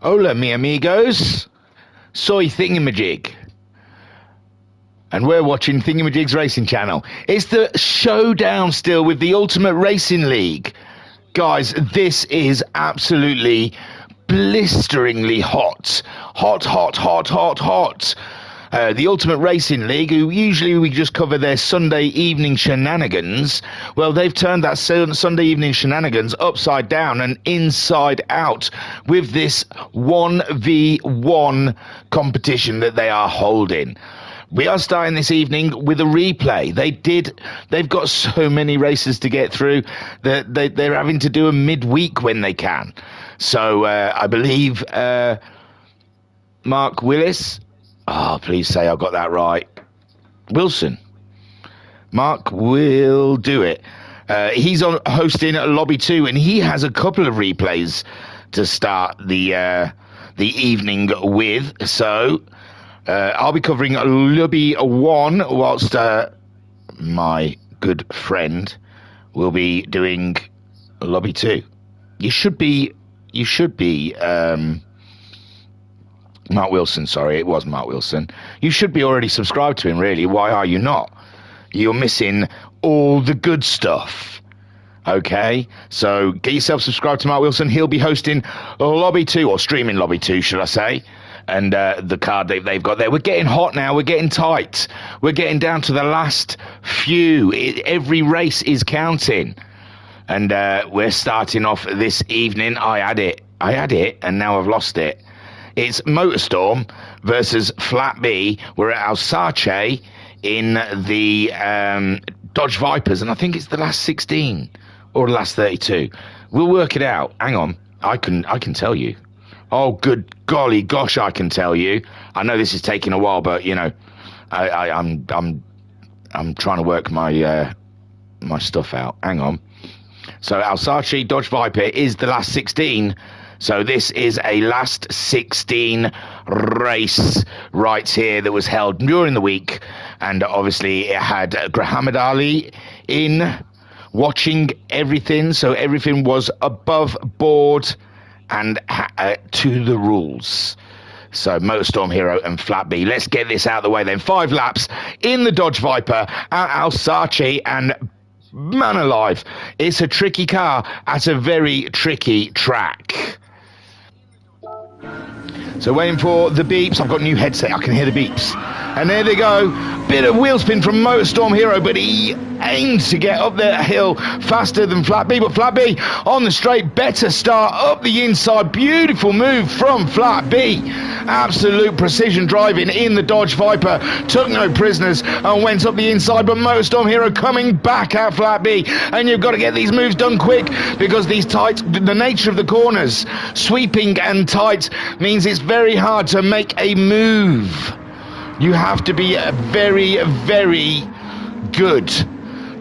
Hola, mi amigos. Soy Thingamajig. And we're watching Thingamajig's Racing Channel. It's the Showdown still with the Ultimate Racing League. Guys, this is absolutely blisteringly hot. Hot, hot, hot, hot, hot. The Ultimate Racing League, who usually we just cover their Sunday evening shenanigans, well, they've turned that Sunday evening shenanigans upside down and inside out with this 1v1 competition that they are holding. We are starting this evening with a replay. They've got so many races to get through that they're having to do a midweek when they can. So I believe Mark Willis. Oh, please say I got that right. Wilson. Mark will do it. He's on hosting Lobby 2, and he has a couple of replays to start the evening with. So I'll be covering Lobby 1 whilst my good friend will be doing Lobby 2. You should be Mark Wilson, sorry, it was Mark Wilson. You should be already subscribed to him, really. Why are you not? You're missing all the good stuff. Okay? So get yourself subscribed to Mark Wilson. He'll be hosting Lobby 2, or streaming Lobby 2, should I say. And the card they've got there. We're getting hot now. We're getting tight. We're getting down to the last few. Every race is counting. And we're starting off this evening. I had it, and now I've lost it. It's Motorstorm versus Flat B. We're at Alsace in the Dodge Vipers, and I think it's the last 16 or the last 32. We'll work it out. Hang on, I can tell you. Oh, good golly gosh, I can tell you. I know this is taking a while, but you know, I'm trying to work my my stuff out. Hang on. So Alsace Dodge Viper is the last 16. So this is a last 16 race right here that was held during the week. And obviously it had Muhammad Ali in watching everything. So everything was above board and to the rules. So Motorstorm Hero and Flat B. Let's get this out of the way then. 5 laps in the Dodge Viper at Alsace, and man alive, it's a tricky car at a very tricky track. So waiting for the beeps. I've got a new headset, I can hear the beeps. And there they go. Bit of wheel spin from Motorstorm Hero, but he aimed to get up that hill faster than Flat B. But Flat B on the straight, better start up the inside. Beautiful move from Flat B. Absolute precision driving in the Dodge Viper. Took no prisoners and went up the inside. But Motorstorm Hero coming back at Flat B. And you've got to get these moves done quick, because these tight, the nature of the corners, sweeping and tight, means it's very hard to make a move. You have to be very, very good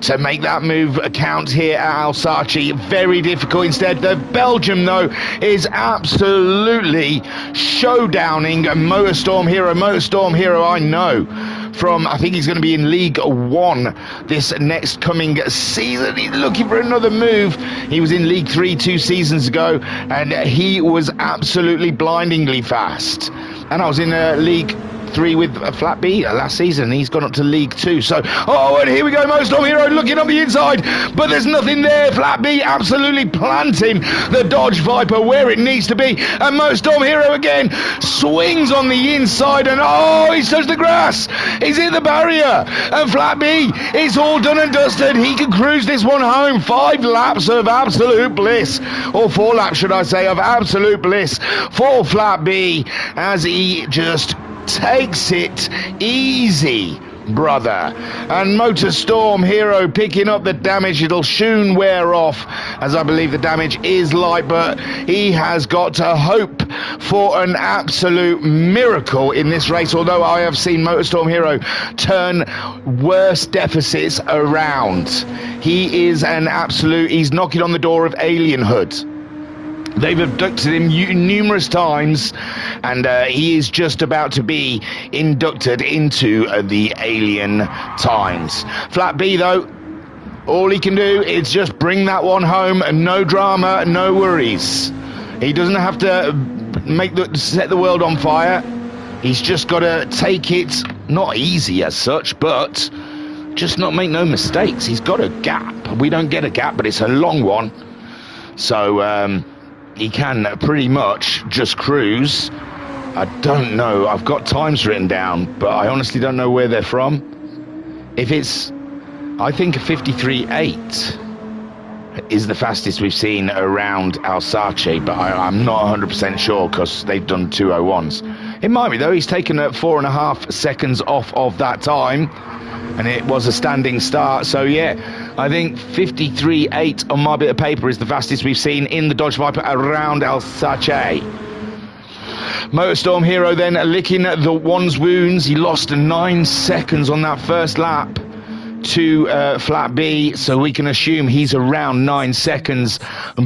to make that move count here at Alsace. Very difficult instead. The Belgium, though, is absolutely showdowning Motorstorm Hero. Motorstorm Hero, I know from, I think he's going to be in League 1 this next coming season. He's looking for another move. He was in League 3 2 seasons ago, and he was absolutely blindingly fast. And I was in League 3 with Flat B last season. He's gone up to League 2. So, oh, and here we go. Motorstorm Hero looking on the inside, but there's nothing there. Flat B absolutely planting the Dodge Viper where it needs to be. And Motorstorm Hero again swings on the inside, and oh, he's touched the grass. He's hit the barrier. And Flat B, it's all done and dusted. He can cruise this one home. 5 laps of absolute bliss, or 4 laps, should I say, of absolute bliss for Flat B as he just takes it easy, brother. And Motorstorm Hero picking up the damage. It'll soon wear off, as I believe the damage is light, but he has got to hope for an absolute miracle in this race, although I have seen Motorstorm Hero turn worse deficits around. He is an absolute, he's knocking on the door of alienhood. They've abducted him numerous times, and he is just about to be inducted into the alien times. Flat B, though, all he can do is just bring that one home, and no drama, no worries. He doesn't have to set the world on fire. He's just got to take it, not easy as such, but just not make no mistakes. He's got a gap. We don't get a gap, but it's a long one. So he can pretty much just cruise. I don't know. I've got times written down, but I honestly don't know where they're from. If it's, I think a 53.8 is the fastest we've seen around Alsace, but I'm not 100% sure because they've done 201s. It might be though. He's taken 4.5 seconds off of that time, and it was a standing start. So yeah, I think 53.8 on my bit of paper is the fastest we've seen in the Dodge Viper around Alsace. Motorstorm Hero then licking the one's wounds. He lost 9 seconds on that first lap to Flat B, so we can assume he's around 9 seconds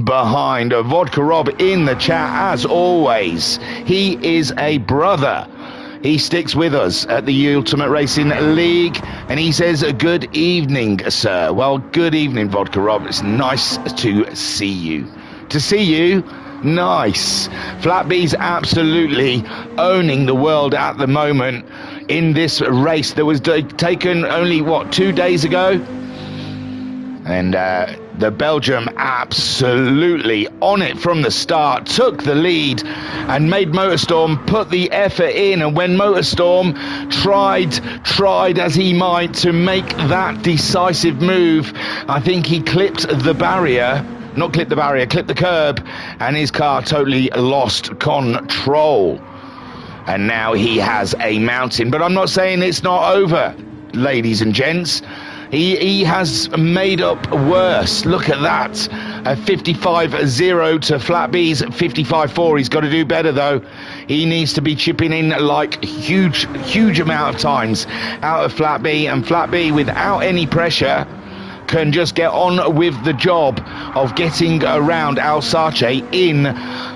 behind. Vodka Rob in the chat as always. He is a brother. He sticks with us at the Ultimate Racing League, and he says, good evening, sir. Well, good evening, Vodka Rob. It's nice to see you. To see you, nice. Flat B's absolutely owning the world at the moment in this race that was taken only, 2 days ago? And the Belgium absolutely on it from the start, took the lead and made Motorstorm put the effort in. And when Motorstorm tried as he might to make that decisive move, I think he clipped the barrier. Not clipped the barrier, clipped the curb, and his car totally lost control. And now he has a mountain. But I'm not saying it's not over, ladies and gents. He has made up worse. Look at that. A 55.0 to Flat B's 55.4. He's got to do better, though. He needs to be chipping in like huge amount of times out of Flat B. And Flat B, without any pressure, can just get on with the job of getting around Alsace in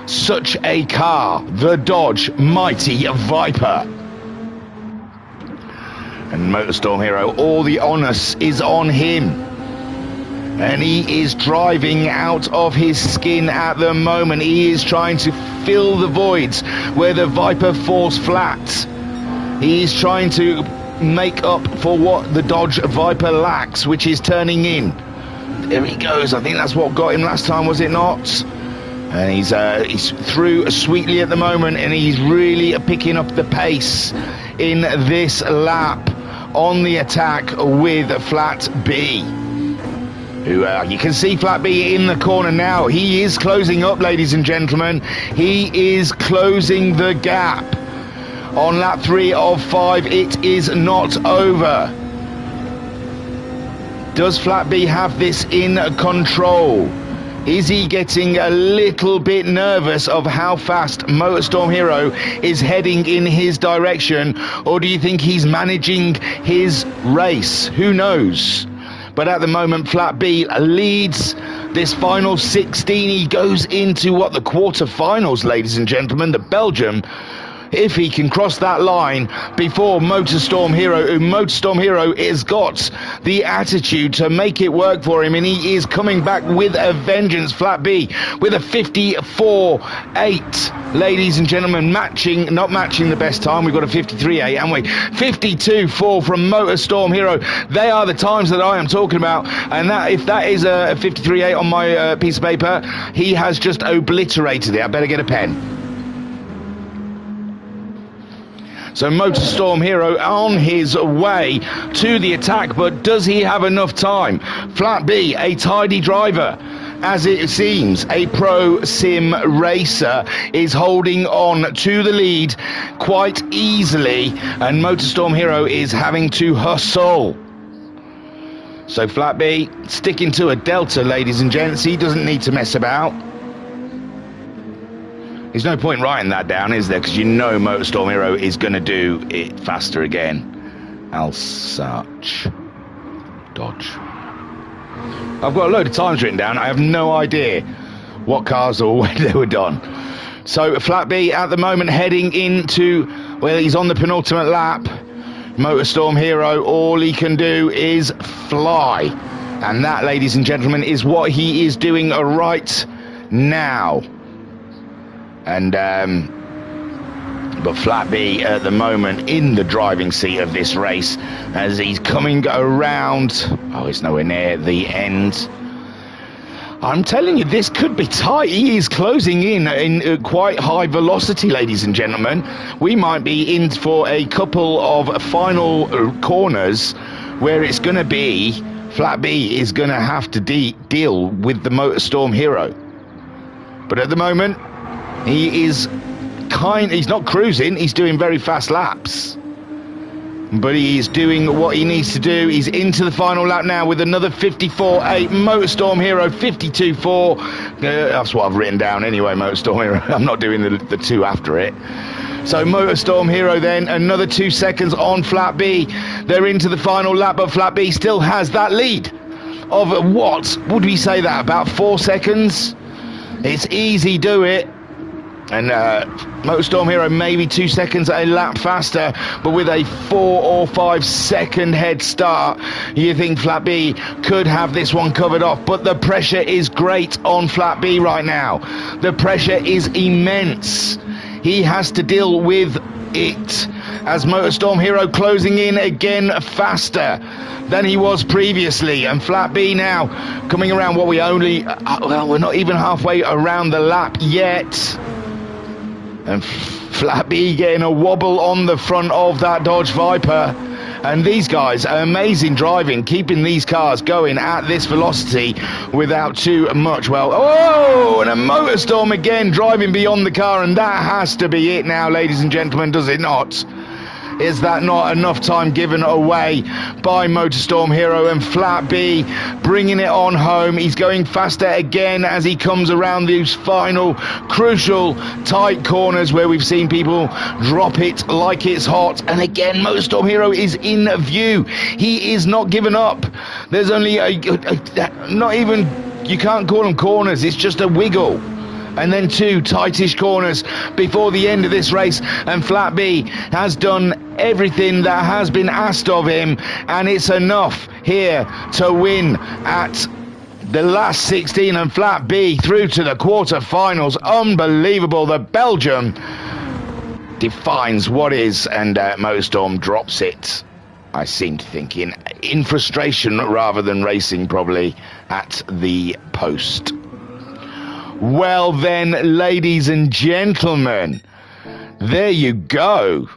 such a car, the Dodge Mighty Viper. And Motorstorm Hero, all the onus is on him, and he is driving out of his skin at the moment. He is trying to fill the voids where the Viper falls flat. He is trying to make up for what the Dodge Viper lacks, which is turning in. There he goes. I think that's what got him last time, was it not? And he's through sweetly at the moment, and he's really picking up the pace in this lap on the attack with Flat B. Who you can see Flat B in the corner now. He is closing up, ladies and gentlemen. He is closing the gap. On lap 3 of 5, it is not over. Does Flat B have this in control? Is he getting a little bit nervous of how fast Motorstorm Hero is heading in his direction? Or do you think he's managing his race? Who knows? But at the moment, Flat B leads this final 16. He goes into the quarterfinals, ladies and gentlemen. The Belgium, if he can cross that line before Motorstorm Hero, Motorstorm Hero has got the attitude to make it work for him, and he is coming back with a vengeance. Flat B with a 54.8, ladies and gentlemen, not matching the best time. We've got a 53.8, haven't we? 52.4 from Motorstorm Hero. They are the times that I am talking about, and that, if that is a 53.8 on my piece of paper, he has just obliterated it. I better get a pen. So Motorstorm Hero on his way to the attack, but does he have enough time? Flat B, a tidy driver, as it seems, a pro sim racer, is holding on to the lead quite easily, and Motorstorm Hero is having to hustle. So Flat B sticking to a delta, ladies and gents. He doesn't need to mess about. There's no point writing that down, is there? Because you know Motorstorm Hero is going to do it faster again. Alsace. Dodge. I've got a load of times written down. I have no idea what cars or when they were done. So Flat B at the moment heading into, well, he's on the penultimate lap. Motorstorm Hero, all he can do is fly. And that, ladies and gentlemen, is what he is doing right now. And but Flat B at the moment in the driving seat of this race as he's coming around. Oh, it's nowhere near the end. I'm telling you, this could be tight. He is closing in quite high velocity, ladies and gentlemen. We might be in for a couple of final corners where it's going to be Flat B is going to have to deal with the Motorstorm Hero. But at the moment, he's not cruising, he's doing very fast laps. But he is doing what he needs to do. He's into the final lap now with another 54.8. Motorstorm Hero 52.4. That's what I've written down anyway, Motorstorm Hero. I'm not doing the two after it. So Motorstorm Hero then, another 2 seconds on Flat B. They're into the final lap, but Flat B still has that lead of what? Would we say that? About 4 seconds? It's easy, do it. And Motorstorm Hero maybe 2 seconds a lap faster, but with a 4 or 5 second head start, you think Flat B could have this one covered off. But the pressure is great on Flat B right now. The pressure is immense. He has to deal with it as Motorstorm Hero closing in again faster than he was previously. And Flat B now coming around what we only, well, we're not even halfway around the lap yet. And Flat B getting a wobble on the front of that Dodge Viper. And these guys are amazing driving, keeping these cars going at this velocity without too much. Well, oh, and a Motorstorm again driving beyond the car. And that has to be it now, ladies and gentlemen, does it not? Is that not enough time given away by Motorstorm Hero? And Flat B bringing it on home. He's going faster again as he comes around these final crucial tight corners where we've seen people drop it like it's hot. And again, Motorstorm Hero is in view. He is not giving up. There's only not even, you can't call them corners, it's just a wiggle. And then 2 tightish corners before the end of this race, and Flat B has done everything that has been asked of him, and it's enough here to win at the last 16, and Flat B through to the quarterfinals. Unbelievable. The Belgium defines what is, and Motorstorm drops it. I seem to think in frustration rather than racing, probably at the post. Well then, ladies and gentlemen, there you go.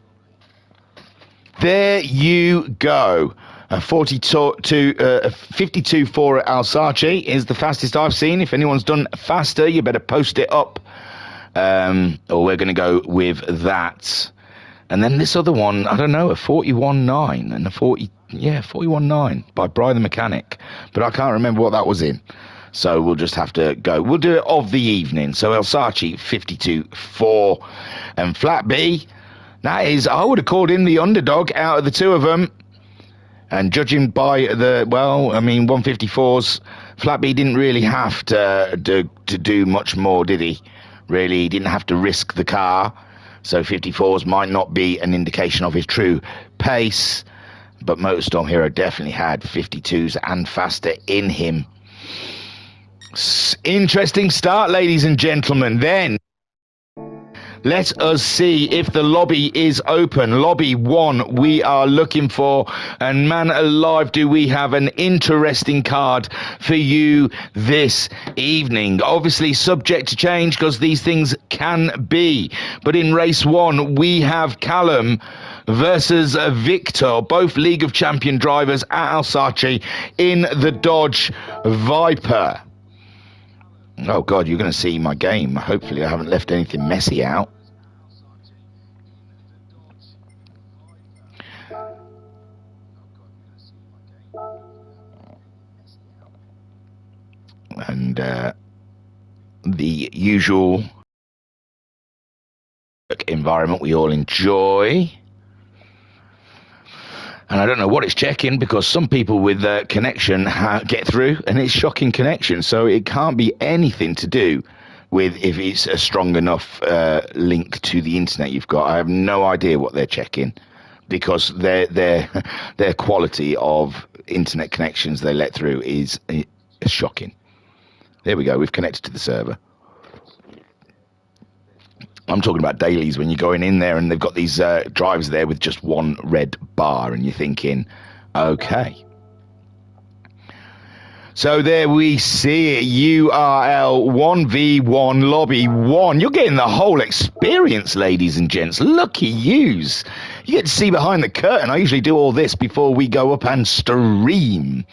There you go. A 52.4 at Alsace is the fastest I've seen. If anyone's done faster, you better post it up. Or we're going to go with that. And then this other one, I don't know, a 41.9 and a 41.9 by Brian the Mechanic. But I can't remember what that was in. So we'll just have to go. We'll do it of the evening. So Alsace 52.4 and Flat B. That is, I would have called him the underdog out of the two of them. And judging by the, well, I mean, 154s, Flat B didn't really have to do much more, did he? Really, he didn't have to risk the car. So 54s might not be an indication of his true pace. But Motorstorm Hero definitely had 52s and faster in him. Interesting start, ladies and gentlemen. Then let us see if the lobby is open. Lobby 1 we are looking for, and man alive, do we have an interesting card for you this evening. Obviously subject to change because these things can be, but in race 1 we have Callum versus Victor, both League of Champion drivers at Alsace in the Dodge Viper. Oh God, you're going to see my game. Hopefully I haven't left anything messy out. And the usual environment we all enjoy. And I don't know what it's checking, because some people with connection get through and it's shocking connection. So it can't be anything to do with if it's a strong enough link to the internet you've got. I have no idea what they're checking, because their quality of internet connections they let through is shocking. There we go. We've connected to the server. I'm talking about dailies, when you're going in there and they've got these drivers there with just one red bar, and you're thinking, okay. So there we see it, URL 1v1 Lobby 1. You're getting the whole experience, ladies and gents. Lucky yous. You get to see behind the curtain. I usually do all this before we go up and stream.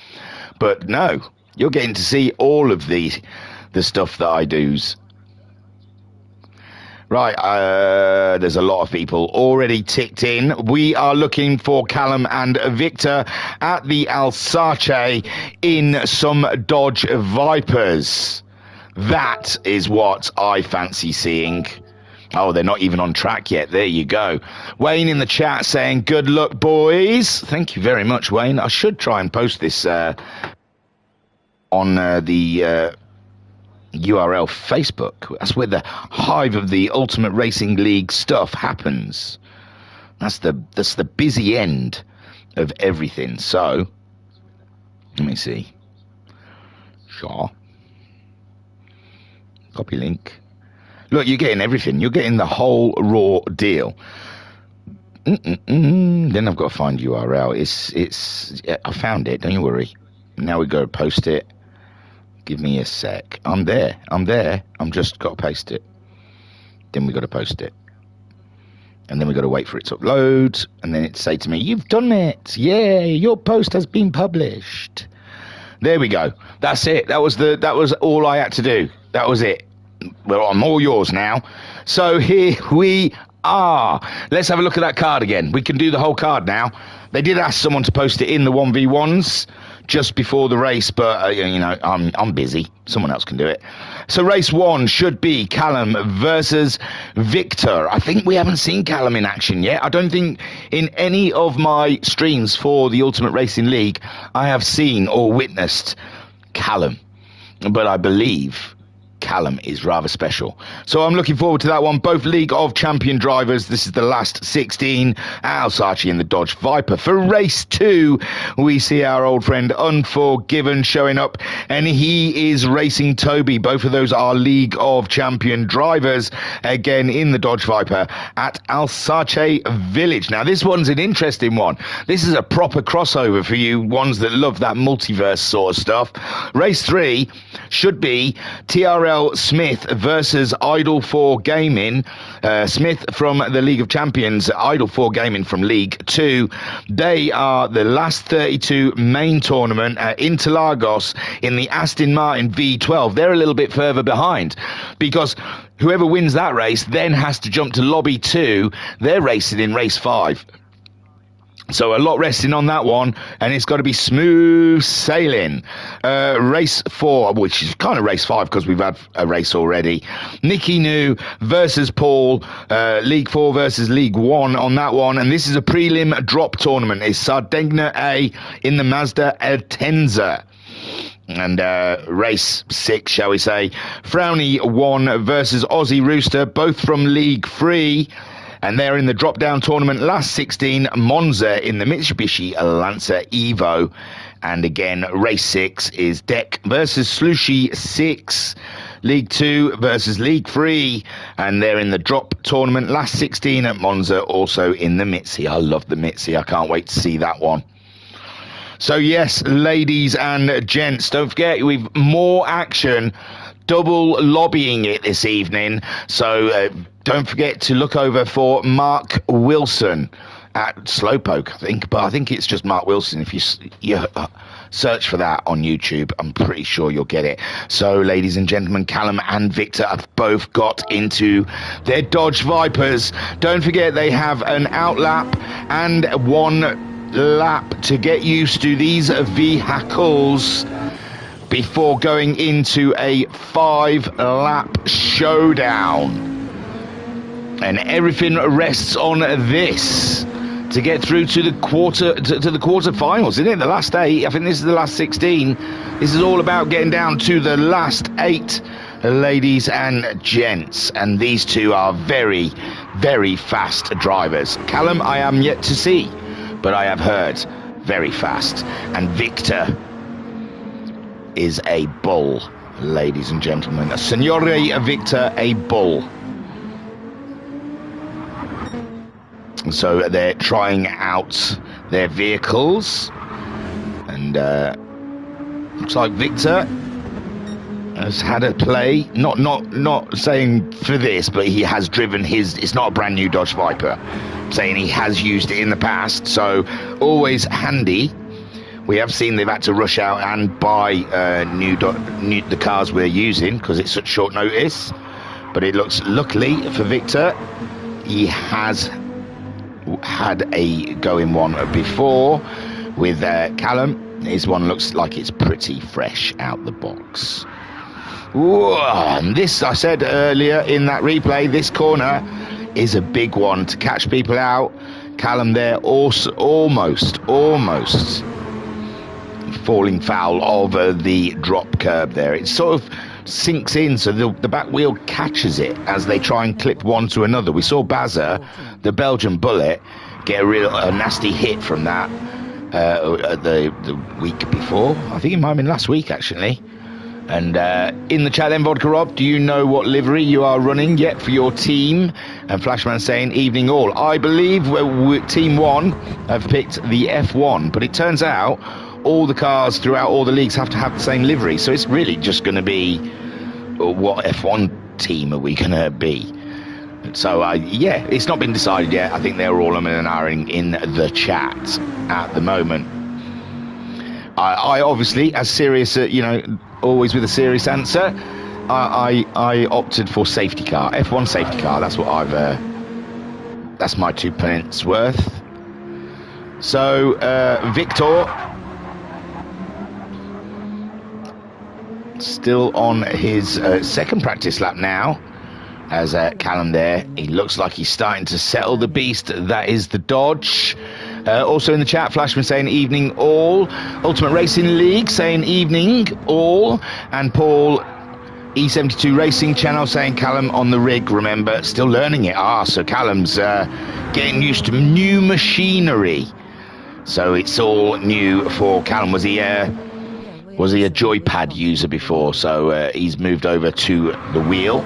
But no, you're getting to see all of the stuff that I do's. Right, there's a lot of people already ticked in. We are looking for Callum and Victor at the Alsace in some Dodge Vipers. That is what I fancy seeing. Oh, they're not even on track yet. There you go. Wayne in the chat saying, good luck, boys. Thank you very much, Wayne. I should try and post this on the URL Facebook. That's where the hive of the Ultimate Racing League stuff happens. That's the busy end of everything. So let me see. Sure. Copy link. Look, you're getting everything. You're getting the whole raw deal. Then I've got to find URL. It's I found it. Don't you worry. Now we go post it. Give me a sec. I'm there. I'm just got to paste it. Then we got to post it. And then we got to wait for it to upload. And then it say to me, you've done it. Yay, your post has been published. There we go. That's it. That was all I had to do. That was it. Well, I'm all yours now. So here we are. Let's have a look at that card again. We can do the whole card now. They did ask someone to post it in the 1v1s just before the race, but you know, I'm busy. Someone else can do it. So race 1 should be Callum versus Victor. I think we haven't seen Callum in action yet. I don't think in any of my streams for the Ultimate Racing League I have seen or witnessed Callum, but I believe Callum is rather special. So I'm looking forward to that one. Both League of Champion drivers. This is the last 16. Alsace in the Dodge Viper. For race 2, we see our old friend Unforgiven showing up, and he is racing Toby. Both of those are League of Champion drivers, again in the Dodge Viper at Alsace Village. Now this one's an interesting one. This is a proper crossover for you ones that love that multiverse sort of stuff. Race 3 should be TRL Smith versus Idle 4 Gaming. Smith from the League of Champions, Idle 4 Gaming from League 2. They are the last 32 main tournament at Interlagos in the Aston Martin V12. They're a little bit further behind because whoever wins that race then has to jump to Lobby 2. They're racing in race 5. So a lot resting on that one, and it's got to be smooth sailing. Race 4, which is kind of race 5 because we've had a race already. Nicky New versus Paul, League 4 versus League 1 on that one. And this is a prelim drop tournament. It's Sardegna A in the Mazda Atenza. And race 6, shall we say, Frowny 1 versus Aussie Rooster, both from League 3. And they're in the drop-down tournament, last 16, Monza in the Mitsubishi Lancer Evo. And again, race 6 is Deck versus Slushy 6, League 2 versus League 3. And they're in the drop tournament, last 16 at Monza, also in the Mitsi. I love the Mitsi. I can't wait to see that one. So yes, ladies and gents, don't forget, we've more action, double lobbying it this evening. So don't forget to look over for Mark Wilson at Slowpoke, I think. But I think it's just Mark Wilson. If you search for that on YouTube, I'm pretty sure you'll get it. So, ladies and gentlemen, Callum and Victor have both got into their Dodge Vipers. Don't forget they have an outlap and one lap to get used to these vehicles before going into a 5-lap showdown. And everything rests on this to get through to the quarterfinals, isn't it? The last 8. I think this is the last 16. This is all about getting down to the last 8, ladies and gents. And these two are very, very fast drivers. Callum, I am yet to see, but I have heard very fast. And Victor is a bull, ladies and gentlemen. Signore Victor, a bull. So they're trying out their vehicles, and looks like Victor has had a play. Not saying for this, but he has driven his. It's not a brand new Dodge Viper. Saying he has used it in the past, so always handy. We have seen they've had to rush out and buy the cars we're using because it's such short notice. But it looks, luckily for Victor, he has had a go in one before with Callum. His one looks like it's pretty fresh out the box. Whoa, and this, I said earlier in that replay, this corner is a big one to catch people out. Callum there also almost falling foul of the drop curb there. It sort of sinks in, so the back wheel catches it as they try and clip one to another. We saw Bazza, the Belgian bullet, get a nasty hit from that the week before. I think it might have been last week actually. And in the chat then, Vodka Rob, do you know what livery you are running yet for your team? And Flashman saying evening all. I believe Team 1 have picked the F1, but it turns out all the cars throughout all the leagues have to have the same livery. So it's really just going to be, what F1 team are we going to be? So, yeah, it's not been decided yet. I think they're all in the chat at the moment. I obviously, as serious, always with a serious answer, I opted for safety car, F1 safety car. That's what that's my 2 pence worth. So Victor still on his second practice lap now. As Callum there, he looks like he's starting to settle the beast. That is the Dodge. Also in the chat, Flashman saying evening all. Ultimate Racing League saying evening all. And Paul E72 Racing Channel saying Callum on the rig, remember, still learning it. So Callum's getting used to new machinery. So it's all new for Callum. Was he a joypad user before? So he's moved over to the wheel.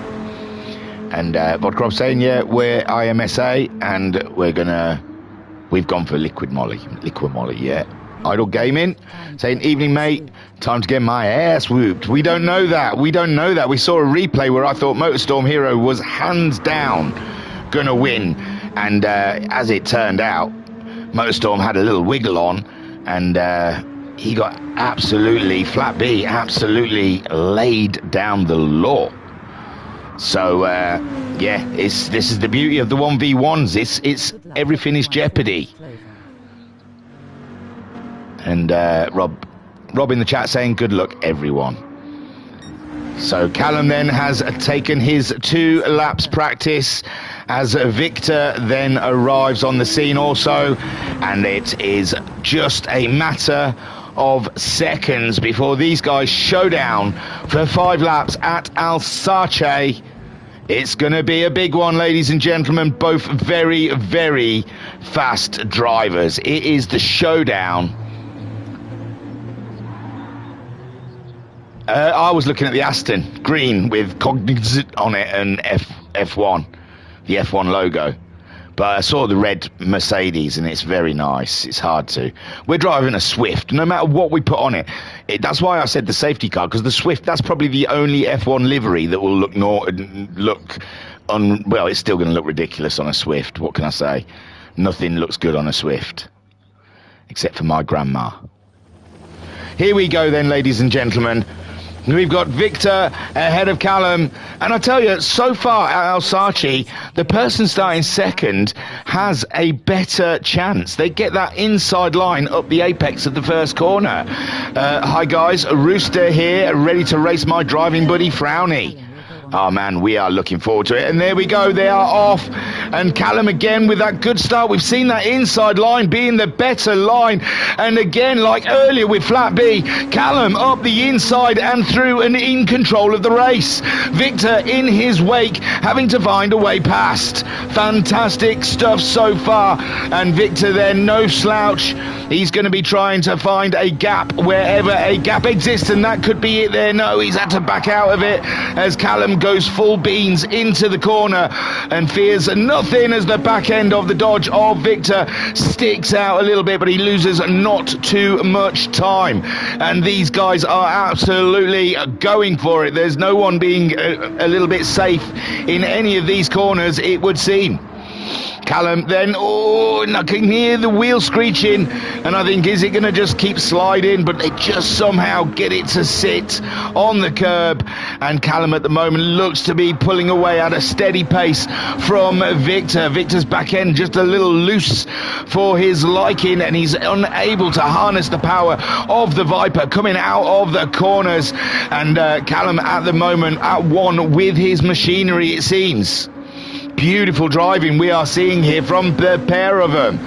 And Vodka saying, yeah, we're IMSA, and we've gone for Liquid Molly, yeah. Idle Gaming saying, evening mate, time to get my ass whooped. We don't know that. We saw a replay where I thought Motorstorm Hero was hands down gonna win, and as it turned out, Motorstorm had a little wiggle on, and he got absolutely, Flat B absolutely laid down the law. So yeah, this is the beauty of the 1v1s. It's everything is jeopardy. And Rob in the chat saying good luck everyone. So Callum then has taken his 2 laps practice as Victor then arrives on the scene also, and it is just a matter of seconds before these guys showdown for 5 laps at Alsace. It's going to be a big one, ladies and gentlemen. Both very, very fast drivers. It is the showdown. I was looking at the Aston green with Cognizant on it and F1, the F1 logo. But I saw the red Mercedes, and it's very nice. It's hard to. We're driving a Swift, no matter what we put on it. That's why I said the safety car, because the Swift, that's probably the only F1 livery that will well, it's still going to look ridiculous on a Swift. What can I say? Nothing looks good on a Swift, except for my grandma. Here we go then, ladies and gentlemen. We've got Victor ahead of Callum, and I tell you, so far at Alsace, the person starting second has a better chance. They get that inside line up the apex of the first corner. Hi guys, Rooster here, ready to race my driving buddy Frowny. Oh man, we are looking forward to it. And there we go, they are off. And Callum again with that good start. We've seen that inside line being the better line. And again, like earlier with Flat B, Callum up the inside and through and in control of the race. Victor in his wake, having to find a way past. Fantastic stuff so far. And Victor then, no slouch. He's going to be trying to find a gap wherever a gap exists, and that could be it there. No, he's had to back out of it as Callum goes full beans into the corner and fears nothing as the back end of the dodge of Victor sticks out a little bit, but he loses not too much time. And these guys are absolutely going for it. There's no one being a little bit safe in any of these corners, it would seem. Callum then, I can hear the wheel screeching, and I think, is it going to just keep sliding? But they just somehow get it to sit on the curb, and Callum at the moment looks to be pulling away at a steady pace from Victor. Victor's back end just a little loose for his liking, and he's unable to harness the power of the Viper coming out of the corners, and Callum at the moment at one with his machinery, it seems. Beautiful driving we are seeing here from the pair of them.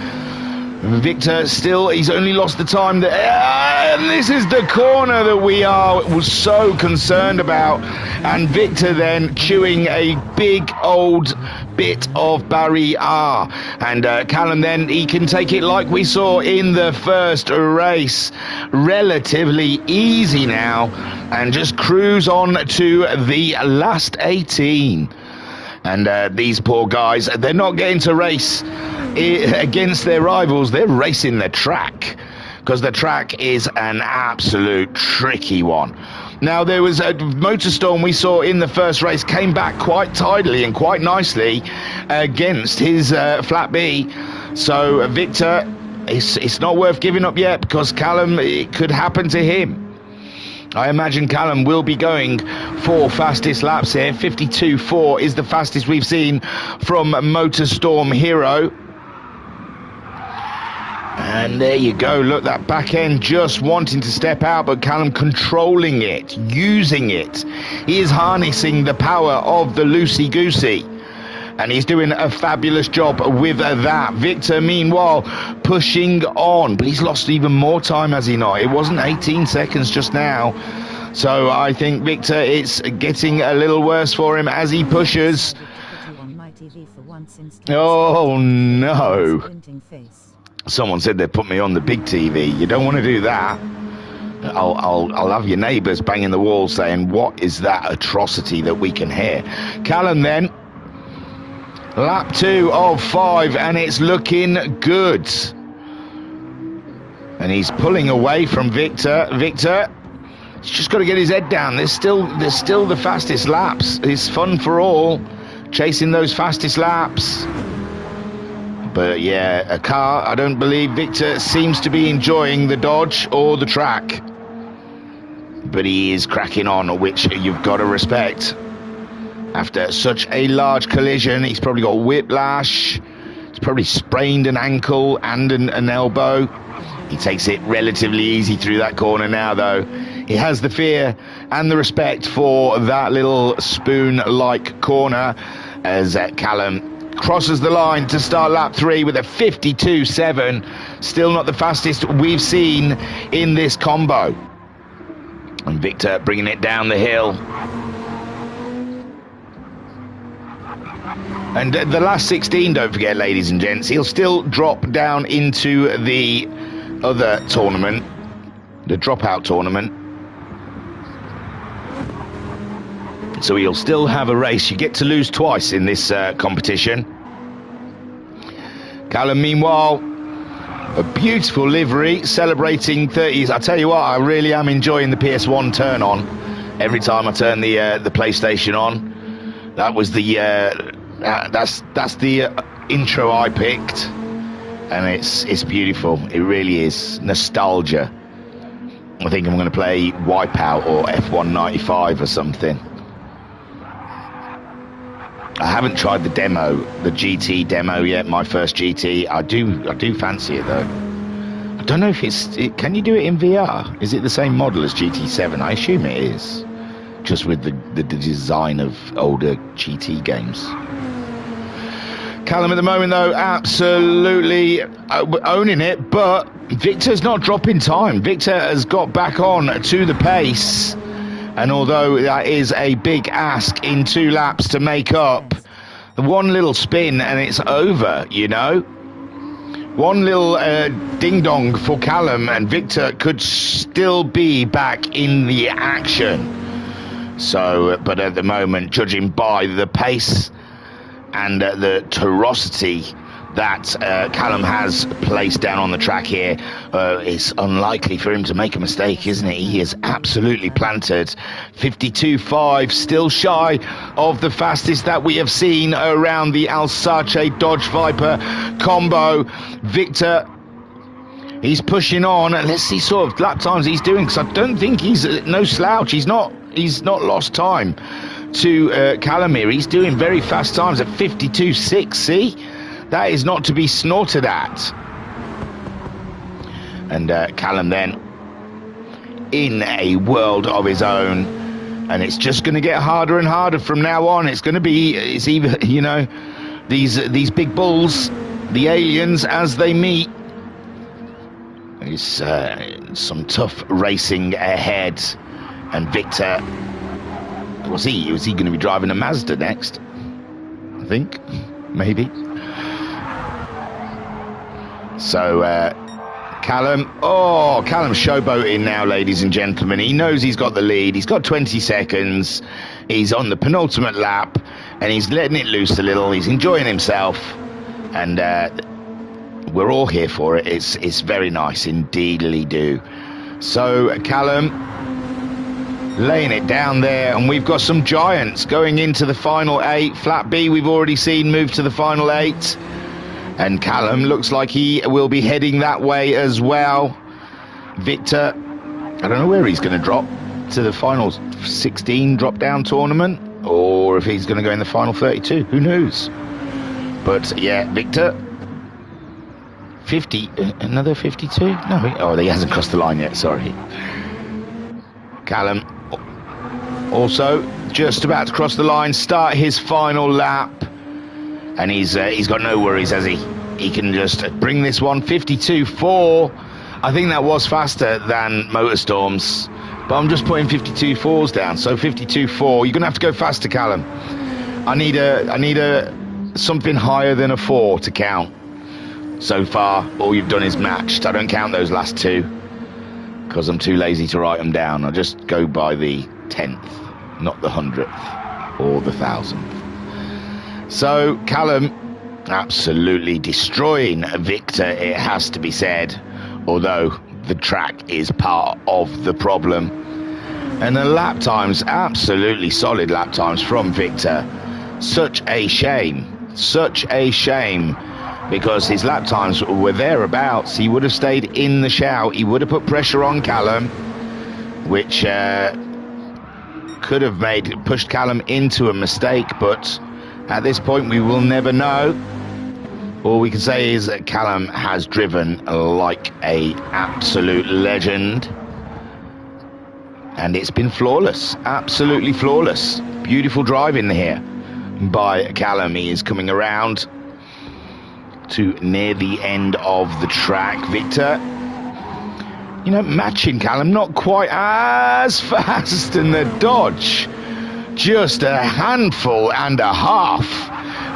Victor still, he's only lost the time and this is the corner that we was so concerned about, and Victor then chewing a big old bit of barrier, and Callum then, he can take it like we saw in the first race, relatively easy now, and just cruise on to the last 18. And these poor guys, they're not getting to race against their rivals. They're racing the track, because the track is an absolute tricky one. Now, there was a Motorstorm we saw in the first race, came back quite tidily and quite nicely against his Flat B. So Victor, it's not worth giving up yet, because Callum, it could happen to him. I imagine Callum will be going for fastest laps here. 52.4 is the fastest we've seen from Motorstorm Hero. And there you go. Look, that back end just wanting to step out, but Callum controlling it, using it. He is harnessing the power of the loosey-goosey, and he's doing a fabulous job with that. Victor, meanwhile, pushing on, but he's lost even more time, has he not? It wasn't 18 seconds just now. So I think Victor, it's getting a little worse for him as he pushes. Oh no. Someone said they put me on the big TV. You don't want to do that. I'll have your neighbours banging the wall saying, what is that atrocity that we can hear? Callum then, lap 2 of 5, and it's looking good. And he's pulling away from Victor. Victor, he's just got to get his head down. There's still the fastest laps. It's fun for all, chasing those fastest laps. But yeah, a car, I don't believe Victor seems to be enjoying the dodge or the track. But he is cracking on, which you've got to respect. After such a large collision, he's probably got whiplash. He's probably sprained an ankle and an elbow. He takes it relatively easy through that corner now, though. He has the fear and the respect for that little spoon-like corner as Callum crosses the line to start lap 3 with a 52.7. Still not the fastest we've seen in this combo. And Victor bringing it down the hill. And the last 16, don't forget, ladies and gents, he'll still drop down into the other tournament, the dropout tournament. So he'll still have a race. You get to lose twice in this competition. Callum, meanwhile, a beautiful livery, celebrating 30s. I tell you what, I really am enjoying the PS1 turn on. Every time I turn the PlayStation on, that was the that's the intro I picked, and it's beautiful. It really is nostalgia. I think I'm going to play Wipeout or F195 or something. I haven't tried the demo, the GT demo yet. My first GT. I do fancy it though. I don't know if can you do it in VR? Is it the same model as GT7? I assume it is, just with the design of older GT games. Callum at the moment, though, absolutely owning it, but Victor's not dropping time. Victor has got back on to the pace, and although that is a big ask in 2 laps to make up, one little spin and it's over, you know. One little ding-dong for Callum, and Victor could still be back in the action. So, but at the moment, judging by the pace and the ferocity that Callum has placed down on the track here, it's unlikely for him to make a mistake, isn't it? He is absolutely planted. 52.5, still shy of the fastest that we have seen around the Alsace Dodge Viper combo. Victor, he's pushing on. Let's see sort of lap times he's doing, because I don't think he's no slouch. He's not lost time to Callum here. He's doing very fast times at 52.6. See, that is not to be snorted at. And Callum then in a world of his own, and it's just going to get harder and harder from now on. It's going to be, it's even, you know, these big bulls, the aliens, as they meet. It's some tough racing ahead. And Victor, was he going to be driving a Mazda next? I think, maybe. So Callum's showboating now, ladies and gentlemen. He knows he's got the lead. He's got 20 seconds. He's on the penultimate lap, and he's letting it loose a little. He's enjoying himself, and we're all here for it. It's very nice, indeedly do. So Callum laying it down there, and we've got some giants going into the final 8. Flat B we've already seen move to the final 8, and Callum looks like he will be heading that way as well. Victor, I don't know where he's going to drop, to the final 16 drop down tournament, or if he's going to go in the final 32, who knows. But yeah, Victor, 50, another 52? No, he hasn't crossed the line yet, sorry. Callum also just about to cross the line, start his final lap, and he's got no worries, has he? He can just bring this one. 52.4. I think that was faster than Motorstorm's, but I'm just putting 52.4s down. So 52.4. You're gonna have to go faster, Callum. I need a something higher than a 4 to count. So far, all you've done is matched. I don't count those last two because I'm too lazy to write them down. I just go by the 10th, not the 100th or the 1000th. So Callum absolutely destroying Victor, it has to be said, although the track is part of the problem. And the lap times, absolutely solid lap times from Victor. Such a shame, because his lap times were thereabouts. He would have stayed in the shout. He would have put pressure on Callum, which could have pushed Callum into a mistake, but at this point we will never know. All we can say is that Callum has driven like a absolute legend, and it's been flawless, absolutely flawless. Beautiful driving here by Callum. He is coming around to near the end of the track. Victor, you know, matching Callum, not quite as fast in the Dodge. Just a handful and a half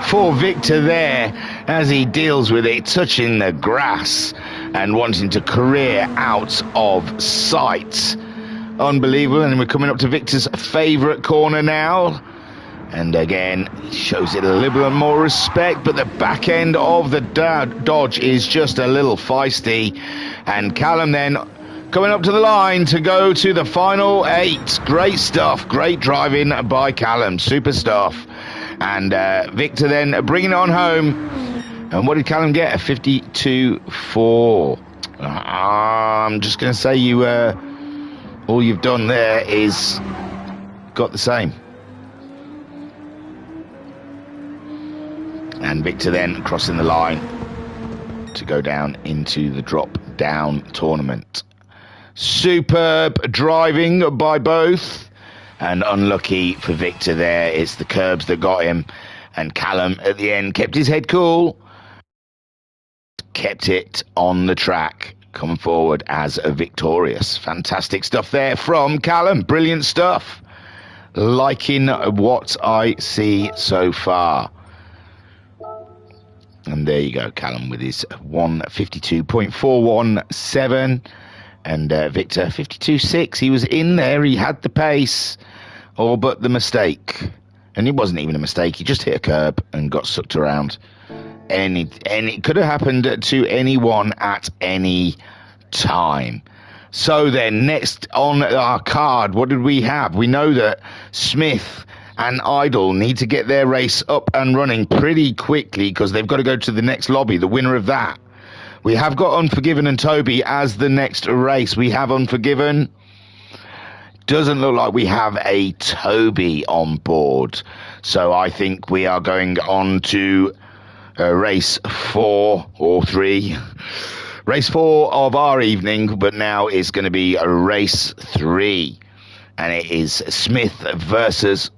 for Victor there as he deals with it, touching the grass and wanting to career out of sight. Unbelievable. And we're coming up to Victor's favourite corner now. And again, shows it a little bit more respect, but the back end of the Dodge is just a little feisty. And Callum then coming up to the line to go to the final 8. Great stuff, great driving by Callum, super stuff. And Victor then bringing it on home. And what did Callum get? A 52.4. I'm just going to say all you've done there is got the same. And Victor then crossing the line to go down into the drop-down tournament. Superb driving by both, and unlucky for Victor there. It's the curbs that got him, and Callum at the end kept his head cool, kept it on the track, coming forward as a victorious. Fantastic stuff there from Callum. Brilliant stuff. Liking what I see so far. And there you go, Callum with his 1:52.417, and Victor 52.6. He was in there, he had the pace, all but the mistake. And it wasn't even a mistake. He just hit a curb and got sucked around. And it could have happened to anyone at any time. So then, next on our card, what did we have? We know that Smith and Idol need to get their race up and running pretty quickly because they've got to go to the next lobby, the winner of that. We have got Unforgiven and Toby as the next race. We have Unforgiven. Doesn't look like we have a Toby on board. So I think we are going on to race 4 or 3. Race 4 of our evening, but now it's going to be a race 3. And it is Smith versus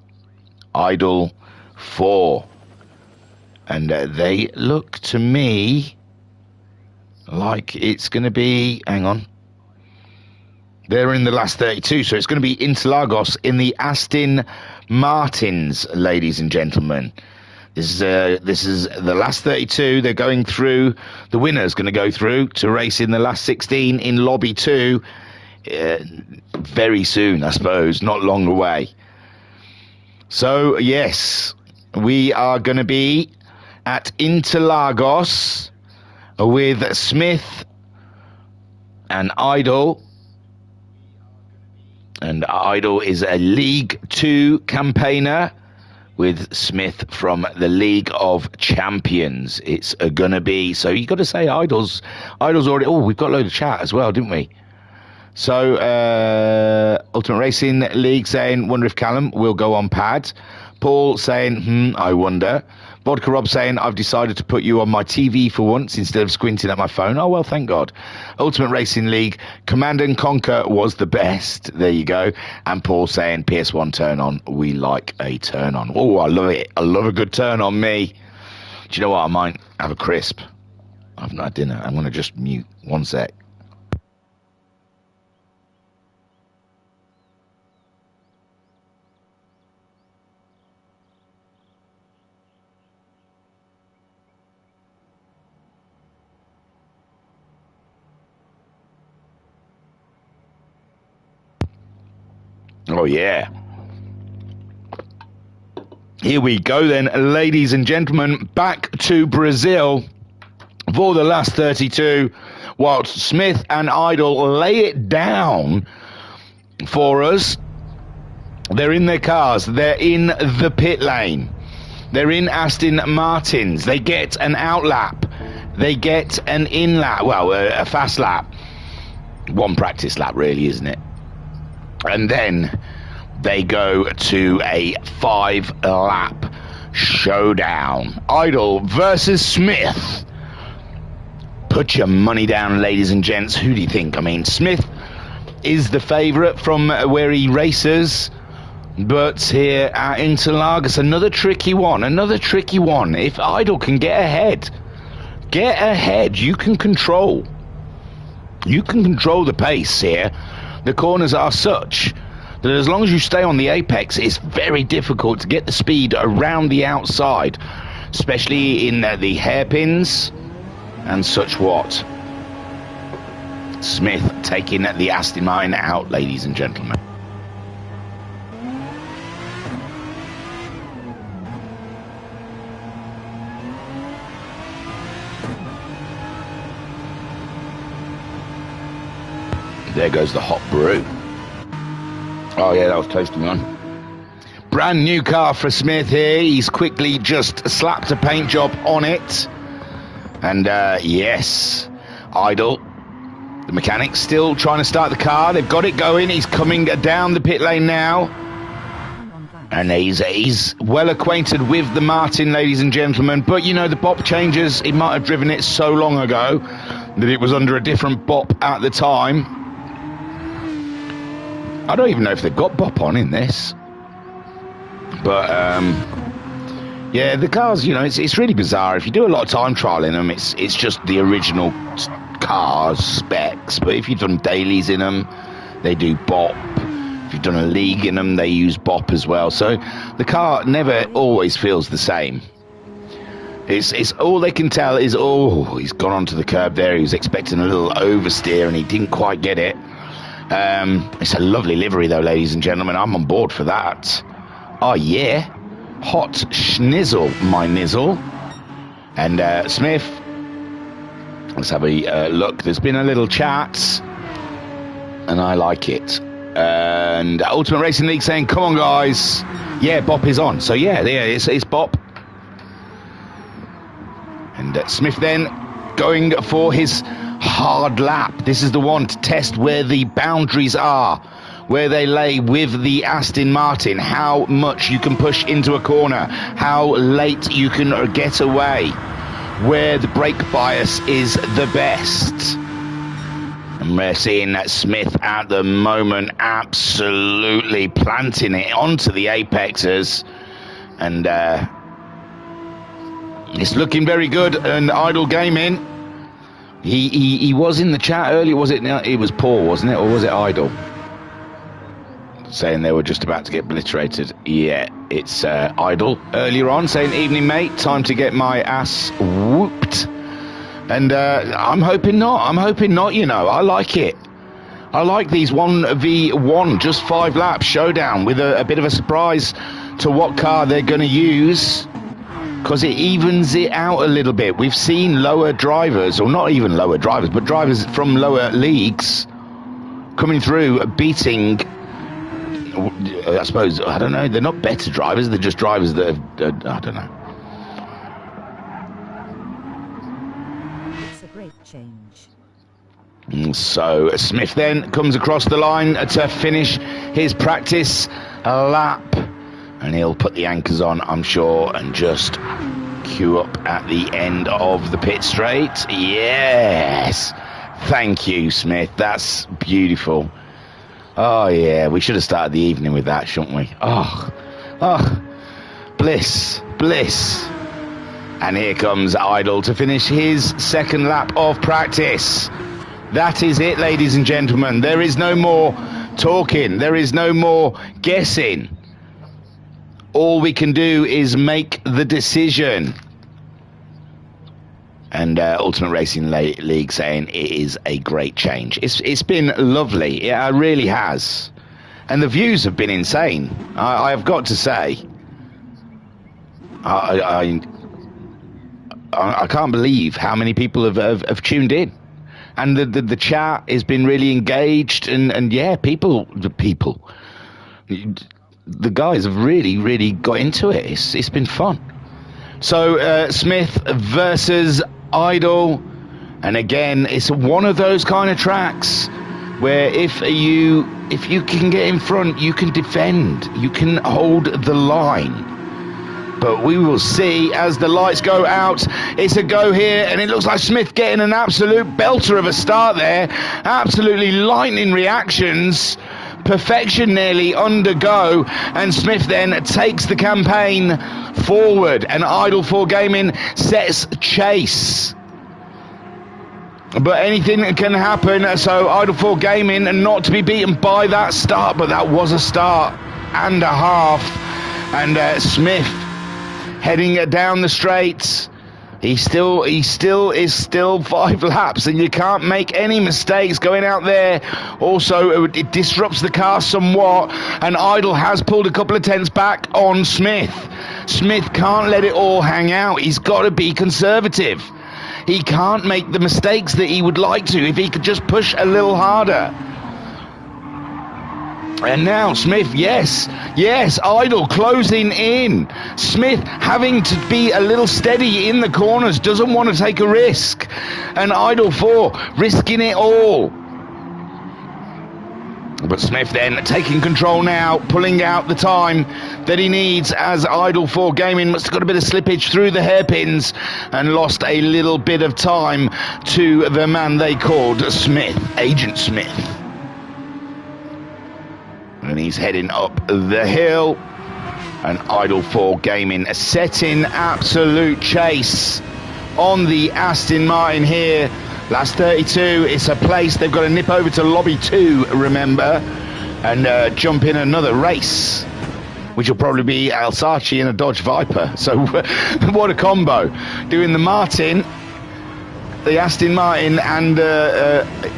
Idol 4. And they look to me like it's going to be... Hang on. They're in the last 32, so it's going to be Interlagos in the Aston Martins, ladies and gentlemen. This is the last 32. They're going through. The winner's going to go through to race in the last 16 in Lobby 2 very soon, I suppose, not long away. So, yes, we are going to be at Interlagos with Smith and Idol. And Idol is a League 2 campaigner with Smith from the League of Champions. It's gonna be, so you got to say Idol's already. Oh, we've got a load of chat as well, didn't we? So Ultimate Racing League saying, wonder if Callum will go on pad. Paul saying, I wonder. Vodka Rob saying, I've decided to put you on my TV for once instead of squinting at my phone. Oh, well, thank God. Ultimate Racing League, Command and Conquer was the best. There you go. And Paul saying, PS1 turn on. We like a turn on. Oh, I love it. I love a good turn on me. Do you know what? I might have a crisp. I've not had dinner. I'm going to just mute. One sec. Oh, yeah. Here we go then, ladies and gentlemen. Back to Brazil for the last 32, whilst Smith and Idol lay it down for us. They're in their cars. They're in the pit lane. They're in Aston Martins. They get an out lap. They get an in lap. Well, a fast lap. One practice lap, really, isn't it? And then they go to a 5-lap showdown. Idol versus Smith. Put your money down, ladies and gents. Who do you think? I mean, Smith is the favourite from where he races. But here at Interlagos, another tricky one. If Idol can get ahead, you can control. You can control the pace here. The corners are such that as long as you stay on the apex, it's very difficult to get the speed around the outside, especially in the hairpins and such what. Smith taking the Aston Martin out, ladies and gentlemen. There goes the hot brew. Oh yeah, that was close to me on. Brand new car for Smith here. He's quickly just slapped a paint job on it. And yes, Idol, the mechanic's still trying to start the car. They've got it going. He's coming down the pit lane now. And he's well acquainted with the Martin, ladies and gentlemen. But, you know, the bop changes. He might have driven it so long ago that it was under a different bop at the time. I don't even know if they've got bop on in this. But, yeah, the cars, you know, it's really bizarre. If you do a lot of time trial in them, it's just the original cars specs. But if you've done dailies in them, they do bop. If you've done a league in them, they use bop as well. So the car never always feels the same. It's all they can tell is, oh, he's gone onto the curb there. He was expecting a little oversteer and he didn't quite get it. It's a lovely livery, though, ladies and gentlemen. I'm on board for that. Oh, yeah. Hot schnizzle, my nizzle. And Smith, let's have a look. There's been a little chat, and I like it. And Ultimate Racing League saying, come on, guys. Yeah, Bop is on. So, yeah, it's Bop. And Smith then going for his hard lap. This is the one to test where the boundaries are, where they lay with the Aston Martin, how much you can push into a corner, how late you can get away, where the brake bias is the best. And we're seeing that Smith at the moment absolutely planting it onto the apexes, and it's looking very good. And Idle Gaming, he was in the chat earlier. Was it? It was Paul, wasn't it, or was it Idle? Saying they were just about to get obliterated. Yeah, it's Idle earlier on saying, evening mate, time to get my ass whooped. And I'm hoping not. I'm hoping not, you know. I like it. I like these 1v1, just 5 laps showdown with a bit of a surprise to what car they're going to use, because it evens it out a little bit. We've seen lower drivers, or not even lower drivers, but drivers from lower leagues coming through, beating, I suppose, I don't know, they're not better drivers, they're just drivers that have, I don't know. It's a great change. So Smith then comes across the line to finish his practice lap, and he'll put the anchors on, I'm sure, and just queue up at the end of the pit straight. Yes, thank you, Smith, that's beautiful. Oh yeah, we should have started the evening with that, shouldn't we? Oh, bliss, bliss. And here comes Idle to finish his second lap of practice. That is it, ladies and gentlemen. There is no more talking. There is no more guessing. All we can do is make the decision. And Ultimate Racing League saying it is a great change. It's been lovely. It really has. And the views have been insane. I have got to say. I can't believe how many people have tuned in. And the chat has been really engaged. And yeah, the guys have really got into it. It's been fun. So Smith versus Idle, and again, it's one of those kind of tracks where if you can get in front, you can defend, you can hold the line. But we will see as the lights go out. It's a go here, and it looks like Smith getting an absolute belter of a start there. Absolutely lightning reactions. Perfection nearly undergo, and Smith then takes the campaign forward, and Idle 4 Gaming sets chase. But anything can happen, so Idle 4 Gaming not to be beaten by that start, but that was a start and a half. And Smith heading down the straight. He still is 5 laps, and you can't make any mistakes going out there. Also, it disrupts the car somewhat, and Idle has pulled a couple of tenths back on Smith. Smith can't let it all hang out. He's got to be conservative. He can't make the mistakes that he would like to if he could just push a little harder. And now Smith, yes, Idle closing in. Smith having to be a little steady in the corners, doesn't want to take a risk. And Idle 4 risking it all. But Smith then taking control now, pulling out the time that he needs, as Idle 4 Gaming must have got a bit of slippage through the hairpins and lost a little bit of time to the man they called Smith, Agent Smith. And he's heading up the hill, and Idle 4 Gaming setting absolute chase on the Aston Martin here. Last 32, it's a place. They've got to nip over to lobby 2, remember, and jump in another race, which will probably be Alsace and a Dodge Viper. So what a combo. Doing the Martin the Aston Martin and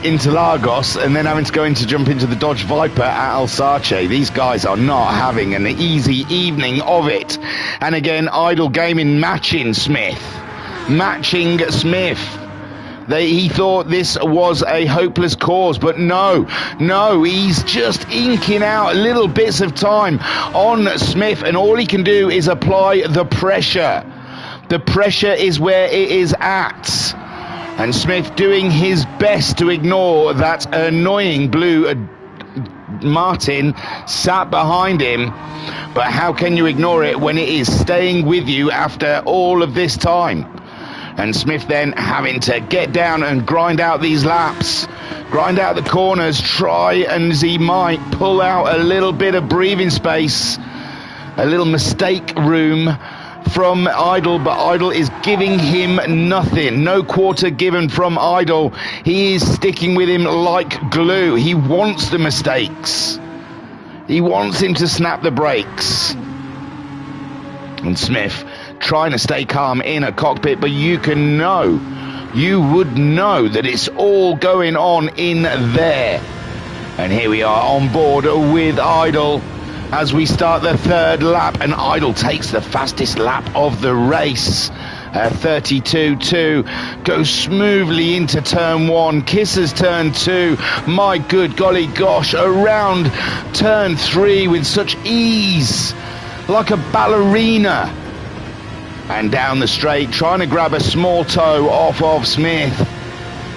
Interlagos, and then having to jump into the Dodge Viper at Alsace. These guys are not having an easy evening of it. And again, Idle Gaming matching Smith. He thought this was a hopeless cause, but no, he's just inking out little bits of time on Smith, and all he can do is apply the pressure. The pressure is where it is at. And Smith doing his best to ignore that annoying blue Martin sat behind him. But how can you ignore it when it is staying with you after all of this time? And Smith then having to get down and grind out these laps, grind out the corners, try and as he might pull out a little bit of breathing space, a little mistake room from Idle, but Idle is giving him nothing. No quarter given from Idle. He is sticking with him like glue. He wants the mistakes. He wants him to snap the brakes. And Smith trying to stay calm in a cockpit, but you would know that it's all going on in there. And here we are on board with Idle as we start the third lap, and Idle takes the fastest lap of the race. 32.2, goes smoothly into turn 1, kisses turn 2, my good golly gosh, around turn 3 with such ease, like a ballerina, and down the straight, trying to grab a small toe off of Smith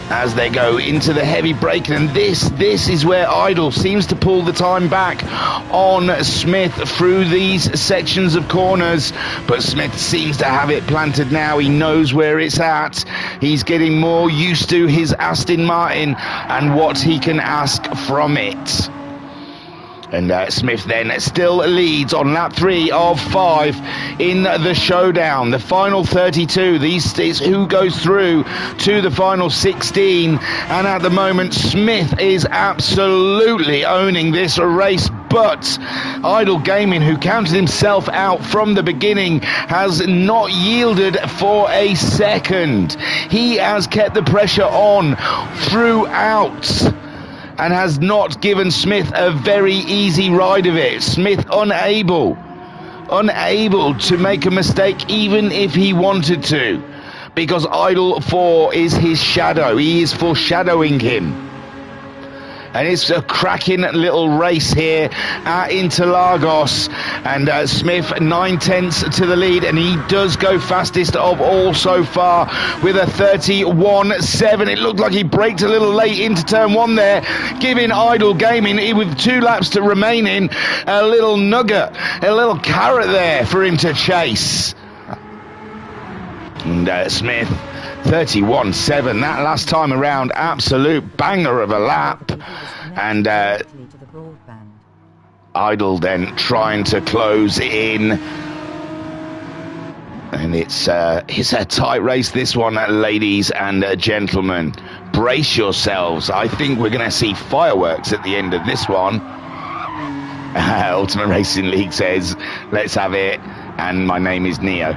as they go into the heavy braking. And this is where Idle seems to pull the time back on Smith through these sections of corners, but Smith seems to have it planted now. He knows where it's at. He's getting more used to his Aston Martin and what he can ask from it. And Smith then still leads on lap 3 of 5 in the showdown. The final 32, this is who goes through to the final 16. And at the moment, Smith is absolutely owning this race. But Idle Gaming, who counted himself out from the beginning, has not yielded for a second. He has kept the pressure on throughout and has not given Smith a very easy ride of it. Smith unable to make a mistake even if he wanted to, because Idle 4 is his shadow. He is foreshadowing him. And it's a cracking little race here at Interlagos. And Smith 9/10 to the lead, and he does go fastest of all so far with a 31.7. It looked like he braked a little late into turn 1 there, giving Idle Gaming, with 2 laps to remaining, a little nugget, a little carrot there for him to chase. And Smith 31.7, that last time around, absolute banger of a lap. And Idle then trying to close in. And it's a tight race, this one, ladies and gentlemen. Brace yourselves. I think we're going to see fireworks at the end of this one. Ultimate Racing League says, let's have it. And my name is Neo.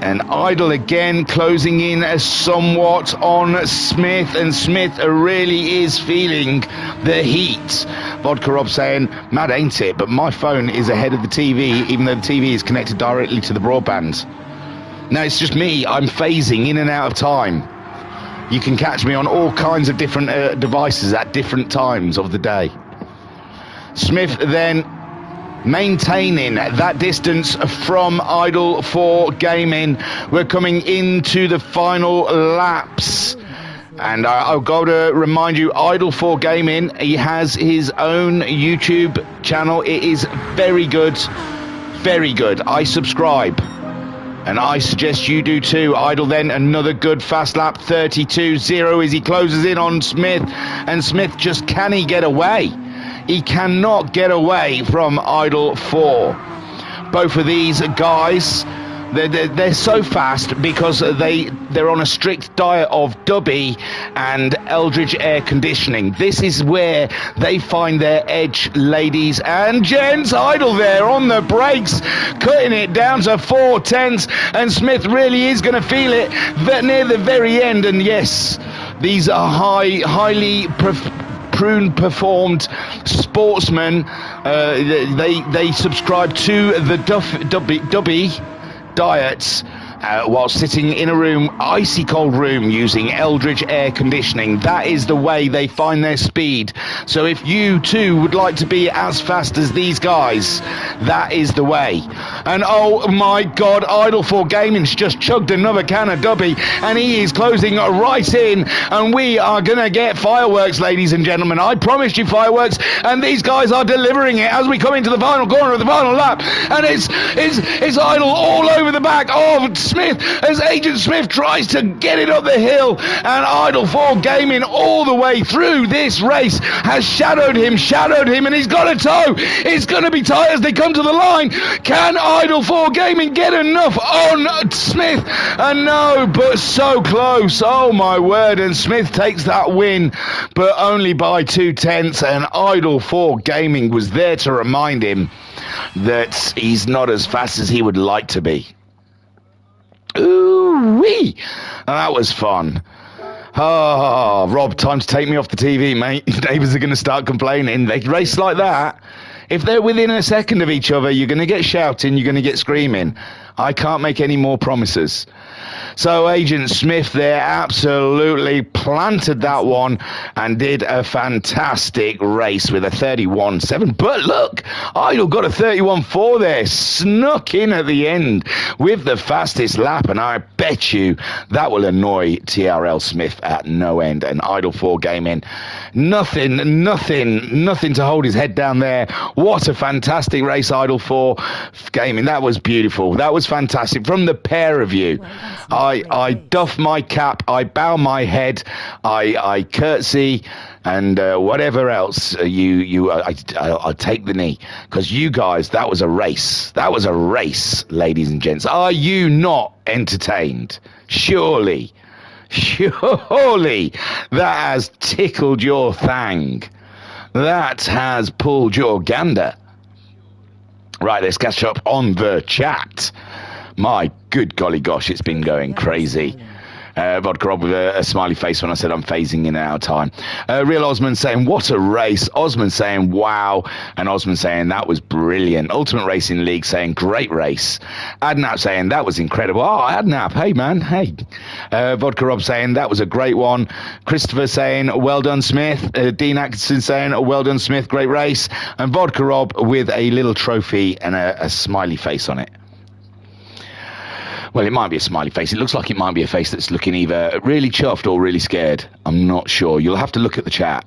And Idle again closing in somewhat on Smith, and Smith really is feeling the heat. Vodka Rob saying, mad ain't it, but my phone is ahead of the TV, even though the TV is connected directly to the broadband. No, it's just me, I'm phasing in and out of time. You can catch me on all kinds of different devices at different times of the day. Smith then maintaining that distance from Idle 4 Gaming. We're coming into the final laps, and I've got to remind you, Idle 4 Gaming, he has his own YouTube channel. It is very good, very good. I subscribe, and I suggest you do too. Idle then another good fast lap, 32.0, as he closes in on Smith, and Smith just, can he get away? He cannot get away from Idle 4. Both of these guys They're so fast because they're on a strict diet of Dubby and Eldridge air conditioning. This is where they find their edge, ladies and gents. Idle there on the brakes, cutting it down to 4/10, and Smith really is going to feel it near the very end. And yes, these are highly performed sportsmen. They subscribe to the Dubby diets while sitting in a room, icy cold room, using Eldridge air conditioning. That is the way they find their speed. So if you too would like to be as fast as these guys, that is the way. And oh my God, Idle4 Gaming's just chugged another can of Dubby, and he is closing right in, and we are gonna get fireworks, ladies and gentlemen. I promised you fireworks, and these guys are delivering it as we come into the final corner of the final lap, and it's Idle all over the back of Smith as Agent Smith tries to get it up the hill, and Idle4 Gaming all the way through this race has shadowed him, and he's got a toe. It's going to be tight as they come to the line. Can Idle4 Gaming get enough on Smith? And no, but so close. Oh my word, and Smith takes that win, but only by 2/10, and Idle4 Gaming was there to remind him that he's not as fast as he would like to be. Ooh-wee! That was fun. Oh, Rob, time to take me off the TV, mate. Neighbours are going to start complaining. They race like that. If they're within a second of each other, you're going to get shouting, you're going to get screaming. I can't make any more promises. So Agent Smith there absolutely planted that one and did a fantastic race with a 31.7. But look, Idle got a 31.4 there, snuck in at the end with the fastest lap, and I bet you that will annoy TRL Smith at no end. And Idle4 Gaming, nothing to hold his head down there. What a fantastic race, Idle4 Gaming. That was beautiful. That was fantastic from the pair of you. I doff my cap, I bow my head, I curtsy, and whatever else I'll take the knee, because you guys, that was a race, ladies and gents. Are you not entertained? Surely that has tickled your thang, that has pulled your gander. Right, let's catch up on the chat. My good golly gosh, it's been going crazy. Vodka Rob with a smiley face when I said I'm phasing in and out of time. Real Osman saying, what a race. Osman saying, wow. And Osman saying, that was brilliant. Ultimate Racing League saying, great race. Adnap saying, that was incredible. Oh, Adnap, hey, man, hey. Vodka Rob saying, that was a great one. Christopher saying, well done, Smith. Dean Atkinson saying, well done, Smith, great race. And Vodka Rob with a little trophy and a smiley face on it. Well, it might be a smiley face. It looks like it might be a face that's looking either really chuffed or really scared. I'm not sure. You'll have to look at the chat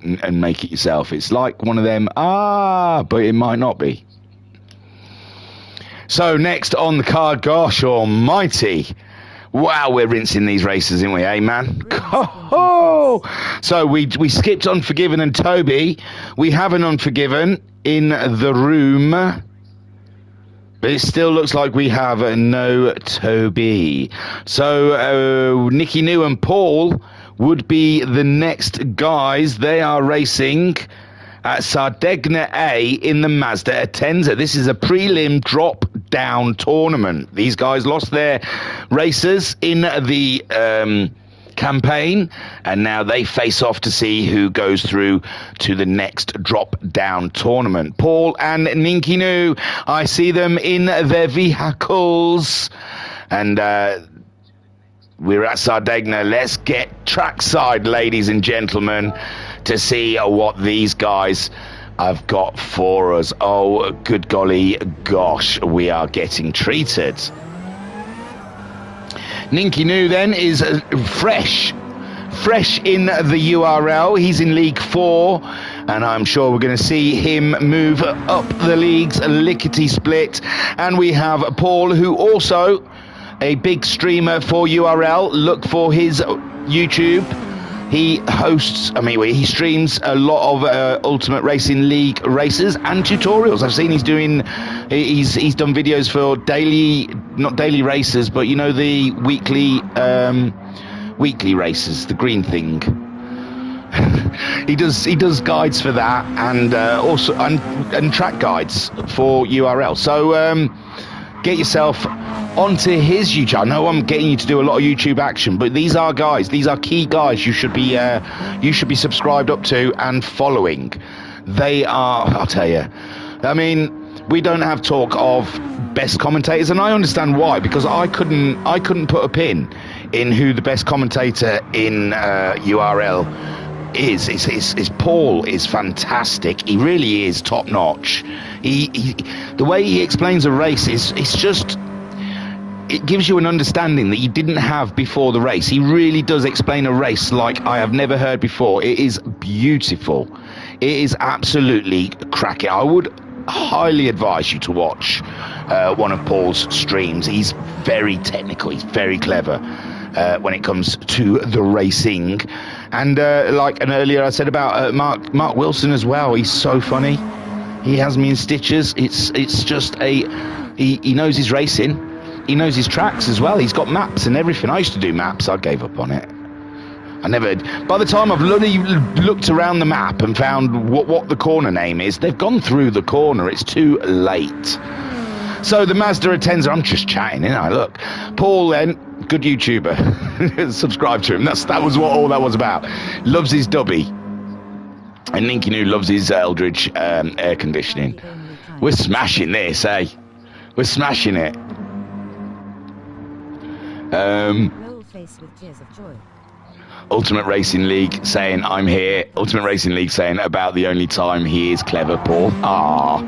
and make it yourself. It's like one of them, but it might not be. So next on the card, gosh almighty. Wow, we're rinsing these races, aren't we, eh, man? Oh! So we skipped Unforgiven and Toby. We have an Unforgiven in the room. But it still looks like we have no Toby. So Nicky New and Paul would be the next guys. They are racing at Sardegna A in the Mazda Atenza. This is a prelim drop-down tournament. These guys lost their racers in the campaign, and now they face off to see who goes through to the next drop-down tournament. Paul and Ninkinu, I see them in their vehicles, and we're at Sardegna. Let's get trackside, ladies and gentlemen, to see what these guys have got for us. Oh, good golly gosh, we are getting treated. Ninky New then is fresh in the URL. He's in League 4, and I'm sure we're going to see him move up the leagues lickety-split. And we have Paul, who also a big streamer for URL. Look for his YouTube. He he streams a lot of Ultimate Racing League races and tutorials. I've seen he's doing He's done videos for not daily races, but you know, the weekly races, the green thing. he does guides for that, and also and track guides for URL. So get yourself onto his YouTube. I know I'm getting you to do a lot of YouTube action, but these are key guys you should be subscribed up to and following. They are, I'll tell you, I mean, we don't have talk of best commentators, and I understand why, because I couldn't put a pin in who the best commentator in URL is. Paul is fantastic. He really is top notch. The way he explains a race it's just, it gives you an understanding that you didn't have before the race. He really does explain a race like I have never heard before. It is beautiful. It is absolutely cracking. I would highly advise you to watch one of Paul's streams. He's very technical. He's very clever when it comes to the racing. And earlier I said about Mark Wilson as well. He's so funny. He has me in stitches. It's just he knows his racing. He knows his tracks as well. He's got maps and everything. I used to do maps. I gave up on it. By the time I've looked around the map and found what the corner name is, they've gone through the corner. It's too late. So the Mazda Atenza, I'm just chatting, you know. Look, Paul then, good YouTuber. Subscribe to him. That was what all that was about. Loves his Dubby. And Ninky Noo loves his Eldridge air conditioning. We're smashing this, eh? We're smashing it. Roll face with tears of joy. Ultimate Racing League saying I'm here. Ultimate Racing League saying about the only time he is clever, Paul. Ah.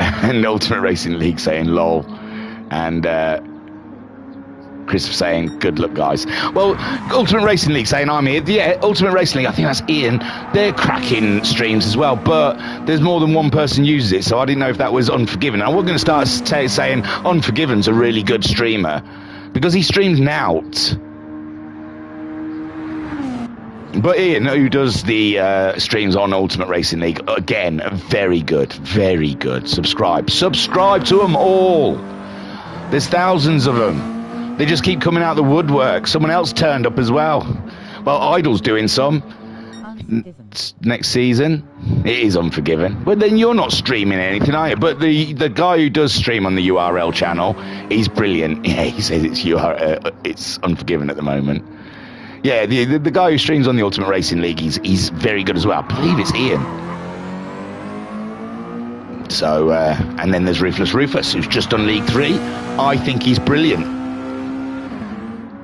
And Ultimate Racing League saying lol. And Chris saying good luck, guys. Well, Ultimate Racing League saying I'm here. Yeah, Ultimate Racing League, I think that's Ian. They're cracking streams as well, but there's more than one person uses it, so I didn't know if that was Unforgiven. And we're going to start saying Unforgiven's a really good streamer because he streams Nout. But Ian, who does the streams on Ultimate Racing League, again, very good, very good. Subscribe to them all. There's thousands of them. They just keep coming out the woodwork. Someone else turned up as well. Well, Idol's doing some next season. It is Unforgiven. But then you're not streaming anything, are you? But the guy who does stream on the URL channel, he's brilliant. Yeah, he says it's Unforgiven at the moment. Yeah, the guy who streams on the Ultimate Racing League, he's very good as well. I believe it's Ian. So, and then there's Ruthless Rufus, who's just done League 3. I think he's brilliant.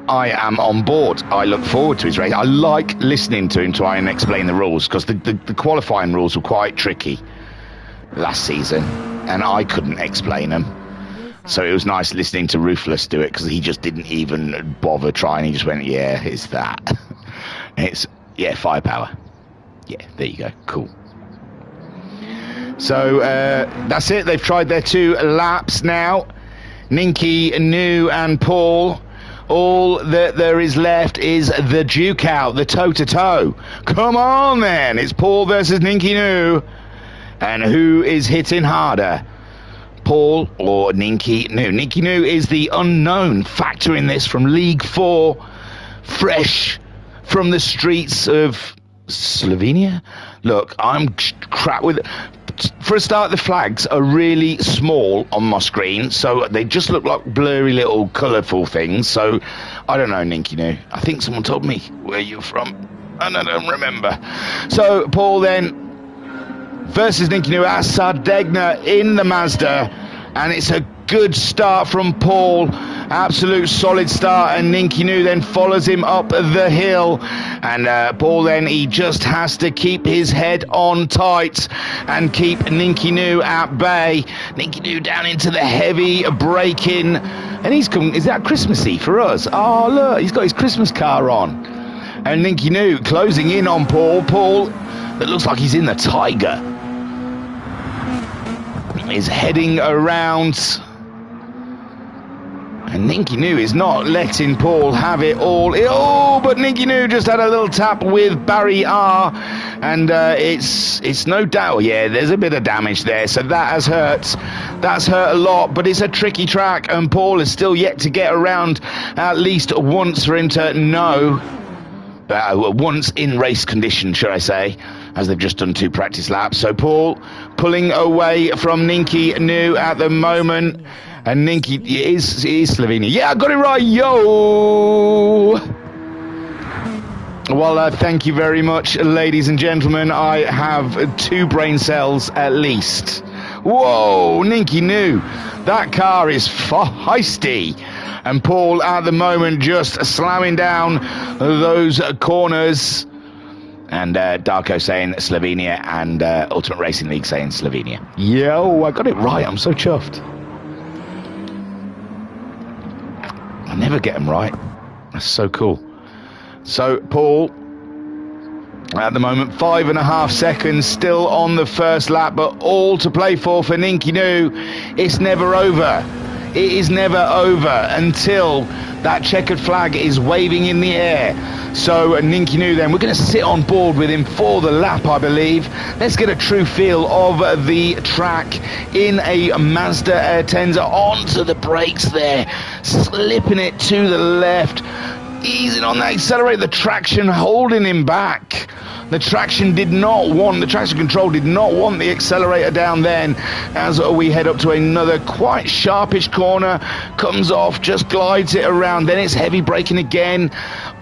I am on board. I look forward to his race. I like listening to him try and explain the rules, because the qualifying rules were quite tricky last season, and I couldn't explain them. So it was nice listening to Ruthless do it, because he just didn't even bother trying. He just went, yeah, it's that. Firepower. Yeah, there you go. Cool. So that's it. They've tried their 2 laps now. Ninky, Noo and Paul. All that there is left is the duke out, the toe-to-toe. Come on, then. It's Paul versus Ninky Noo. And who is hitting harder? Paul or Ninky Noo? Ninky Noo is the unknown factor in this from League 4, fresh from the streets of Slovenia. Look, I'm crap with it. For a start, the flags are really small on my screen, so they just look like blurry little colourful things. So I don't know, Ninky Noo. I think someone told me where you're from, and I don't remember. So Paul then versus Ninky Noo at Sardegna in the Mazda, and it's a good start from Paul, absolute solid start, and Ninky Noo then follows him up the hill, and Paul then, he just has to keep his head on tight and keep Ninky Noo at bay. Ninky Noo down into the heavy braking, and he's come, is that Christmassy for us? Oh look, he's got his Christmas car on, and Ninky Noo closing in on Paul that looks like he's in the Tiger, is heading around. And Ninky New is not letting Paul have it all. Oh, but Ninky New just had a little tap with Barry R. And it's no doubt, yeah, there's a bit of damage there. So that has hurt. That's hurt a lot, but it's a tricky track. And Paul is still yet to get around at least once for him to know. Once in race condition, should I say, as they've just done 2 practice laps. So Paul pulling away from Ninky New at the moment. And Ninky is Slovenia. Yeah, I got it right, yo! Well, thank you very much, ladies and gentlemen. I have 2 brain cells at least. Whoa, Ninky New. That car is feisty. And Paul, at the moment, just slamming down those corners. And Darko saying Slovenia and Ultimate Racing League saying Slovenia. Yo, I got it right. I'm so chuffed. I never get them right. That's so cool. So Paul, at the moment, 5.5 seconds still on the first lap, but all to play for Ninky New. It's never over. It is never over until that checkered flag is waving in the air. So Ninky New then, we're going to sit on board with him for the lap, I believe. Let's get a true feel of the track in a Mazda Airtenza. Onto the brakes there, slipping it to the left, easing on that accelerator, the traction holding him back. The traction control did not want the accelerator down then, as we head up to another quite sharpish corner, comes off, just glides it around, then it's heavy braking again,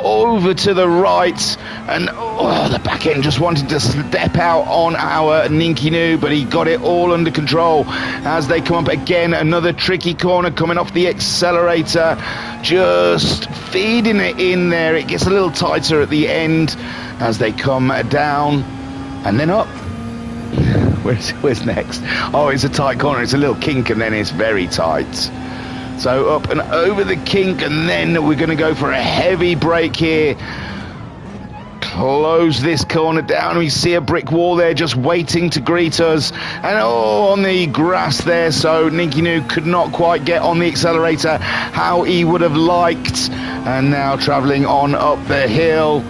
over to the right, and the back end just wanted to step out on our Ninky New, but he got it all under control as they come up again, another tricky corner coming off the accelerator, just feeding it in there. It gets a little tighter at the end as they come down and then up. Where's next? Oh, it's a tight corner. It's a little kink and then it's very tight. So up and over the kink, and then we're going to go for a heavy brake here. Close this corner down. We see a brick wall there just waiting to greet us, and on the grass there, so Ninky New could not quite get on the accelerator how he would have liked, and now travelling on up the hill.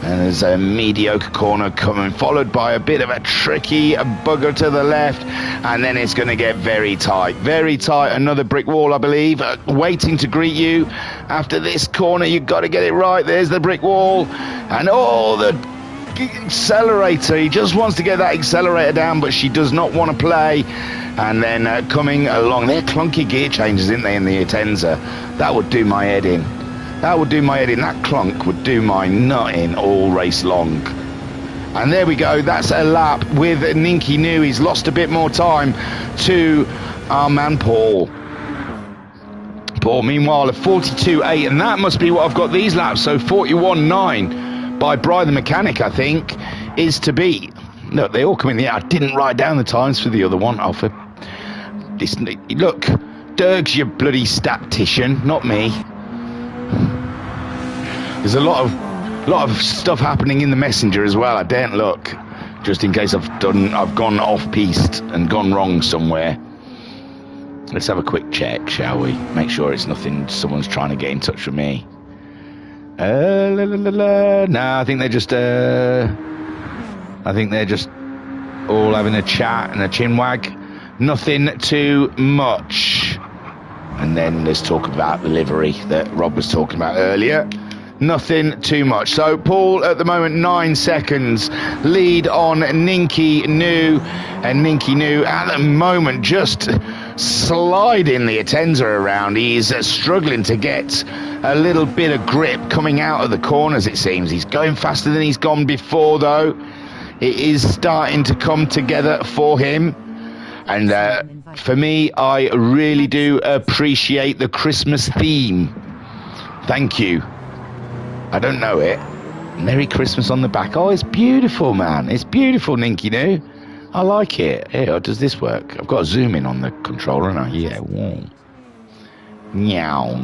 And there's a mediocre corner coming, followed by a bit of a tricky bugger to the left, and then it's going to get very tight. Very tight. Another brick wall, I believe, waiting to greet you. After this corner, you've got to get it right. There's the brick wall. And the accelerator. He just wants to get that accelerator down, but she does not want to play. And then coming along, they're clunky gear changes, isn't they, in the Atenza? That would do my head in. That would do my head in. That clunk would do my nut in all race long. And there we go. That's a lap with Ninky New. He's lost a bit more time to our man Paul. Paul, meanwhile, a 42.8, and that must be what I've got these laps. So 41.9 by Brian the Mechanic, I think, is to beat. Look, they all come in the air. I didn't write down the times for the other one. Oh, for this, look, Dirk's your bloody statistician, not me. There's a lot of stuff happening in the messenger as well. I daren't look, just in case I've gone off piste and gone wrong somewhere. Let's have a quick check, shall we? Make sure it's nothing someone's trying to get in touch with me. No, I think they're just all having a chat and a chinwag. Nothing too much. And then there's talk about the livery that Rob was talking about earlier. Nothing too much. So Paul at the moment 9 seconds lead on Ninky New, and Ninky New at the moment just sliding the Atenza around. He's struggling to get a little bit of grip coming out of the corners, it seems. He's going faster than he's gone before, though. It is starting to come together for him. And for me, I really do appreciate the Christmas theme. Thank you. I don't know it. Merry Christmas on the back. Oh, it's beautiful, man. It's beautiful, Ninky New. I like it. Hey, how does this work? I've got to zoom in on the controller, and yeah, whoa. Meow.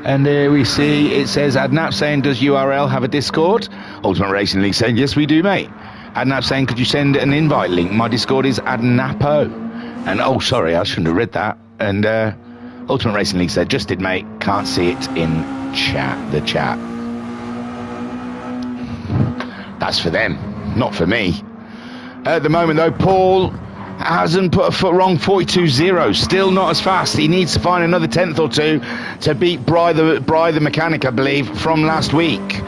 And there we see, it says, Adnap saying, does URL have a Discord? Ultimate Racing League saying, yes, we do, mate. Adnap saying, could you send an invite link? My Discord is Adnapo. And, oh, sorry, I shouldn't have read that. And Ultimate Racing League said, just did, mate. Can't see it in the chat. That's for them, not for me. At the moment, though, Paul hasn't put a foot wrong. 42.0, still not as fast. He needs to find another tenth or two to beat Bry the mechanic, I believe, from last week.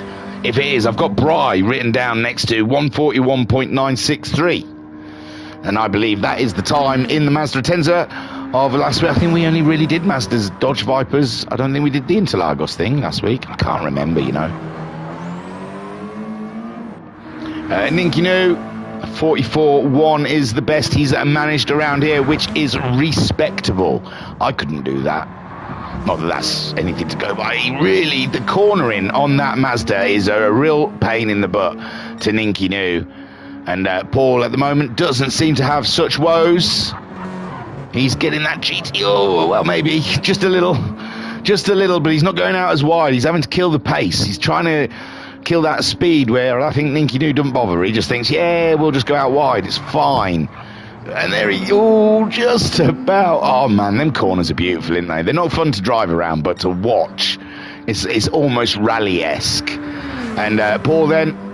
If it is, I've got Bry written down next to 141.963. And I believe that is the time in the Mazda Atenza of last week. I think we only really did Mazda's Dodge Vipers. I don't think we did the Interlagos thing last week. I can't remember, you know. Ninky New, 44.1 is the best he's managed around here, which is respectable. I couldn't do that. Not that that's anything to go by. Really, the cornering on that Mazda is a real pain in the butt to Ninky New. And Paul at the moment doesn't seem to have such woes. He's getting that GT. Oh, well, maybe just a little, but he's not going out as wide. He's having to kill the pace. He's trying to kill that speed where I think Ninky New doesn't bother. He just thinks, yeah, we'll just go out wide. It's fine. And there he, oh, just about. Oh, man, them corners are beautiful, aren't they? They're not fun to drive around, but to watch, it's almost rally-esque. And Paul then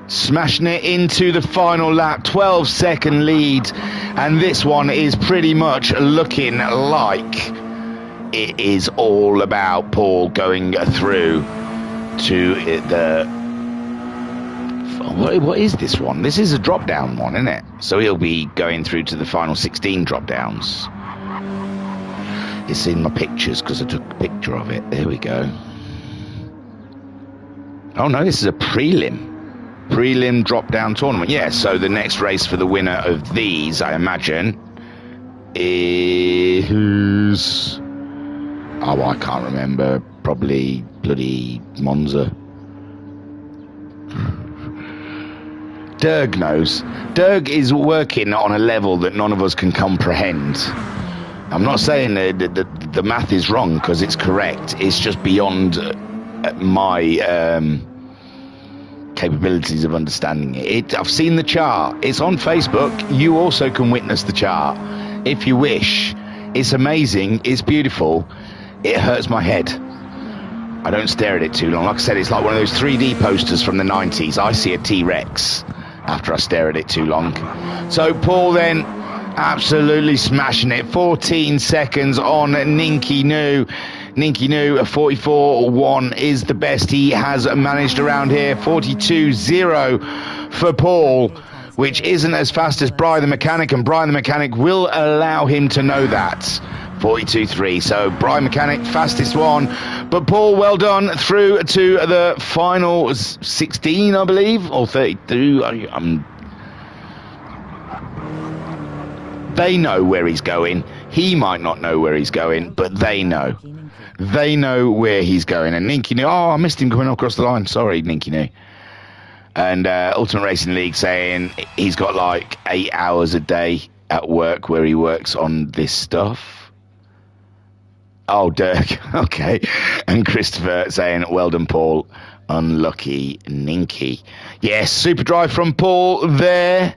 smashing it into the final lap, 12-second lead. And this one is pretty much looking like it is all about Paul going through to the... What is this one? This is a drop-down one, isn't it? So he'll be going through to the final 16 drop-downs. It's in my pictures because I took a picture of it. There we go. Oh, no, this is a prelim drop-down tournament. Yeah, so the next race for the winner of these, I imagine, is... Oh, I can't remember. Probably bloody Monza. Derg knows. Derg is working on a level that none of us can comprehend. I'm not saying the math is wrong, because it's correct. It's just beyond my capabilities of understanding it. I've seen the chart. It's on Facebook. You also can witness the chart if you wish. It's amazing. It's beautiful. It hurts my head. I don't stare at it too long. Like I said, it's like one of those 3D posters from the 90s. I see a T-Rex after I stare at it too long. So Paul then absolutely smashing it. 14 seconds on Ninky New. Ninky New, 44.1 is the best he has managed around here. 42.0 for Paul, which isn't as fast as Bry the Mechanic, and Bry the Mechanic will allow him to know that. 42.3, so Bry Mechanic, fastest one. But Paul, well done, through to the final 16, I believe, or 32. They know where he's going. He might not know where he's going, but they know. They know where he's going. And Ninky New, oh, I missed him going across the line. Sorry, Ninky New. And Ultimate Racing League saying he's got like 8 hours a day at work where he works on this stuff. Oh, Dirk. Okay. And Christopher saying, well done, Paul. Unlucky Ninky. Yes, super drive from Paul there.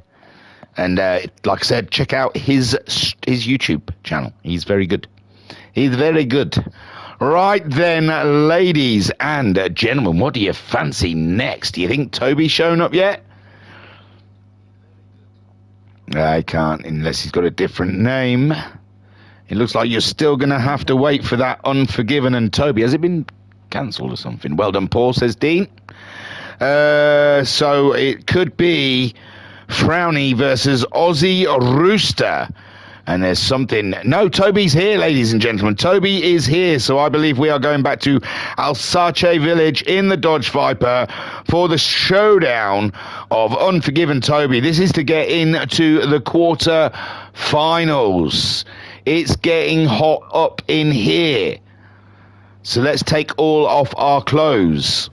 And like I said, check out his YouTube channel. He's very good. He's very good. Right then, ladies and gentlemen, what do you fancy next? Do you think Toby's shown up yet? I can't, unless he's got a different name. It looks like you're still going to have to wait for that Unforgiven and Toby. Has it been cancelled or something? Well done, Paul, says Dean. So it could be Frowny versus Aussie Rooster. And there's something... No, Toby's here, ladies and gentlemen. Toby is here, so I believe we are going back to Alsace Village in the Dodge Viper for the showdown of Unforgiven Toby. This is to get into the quarter finals. It's getting hot up in here. So let's take all off our clothes.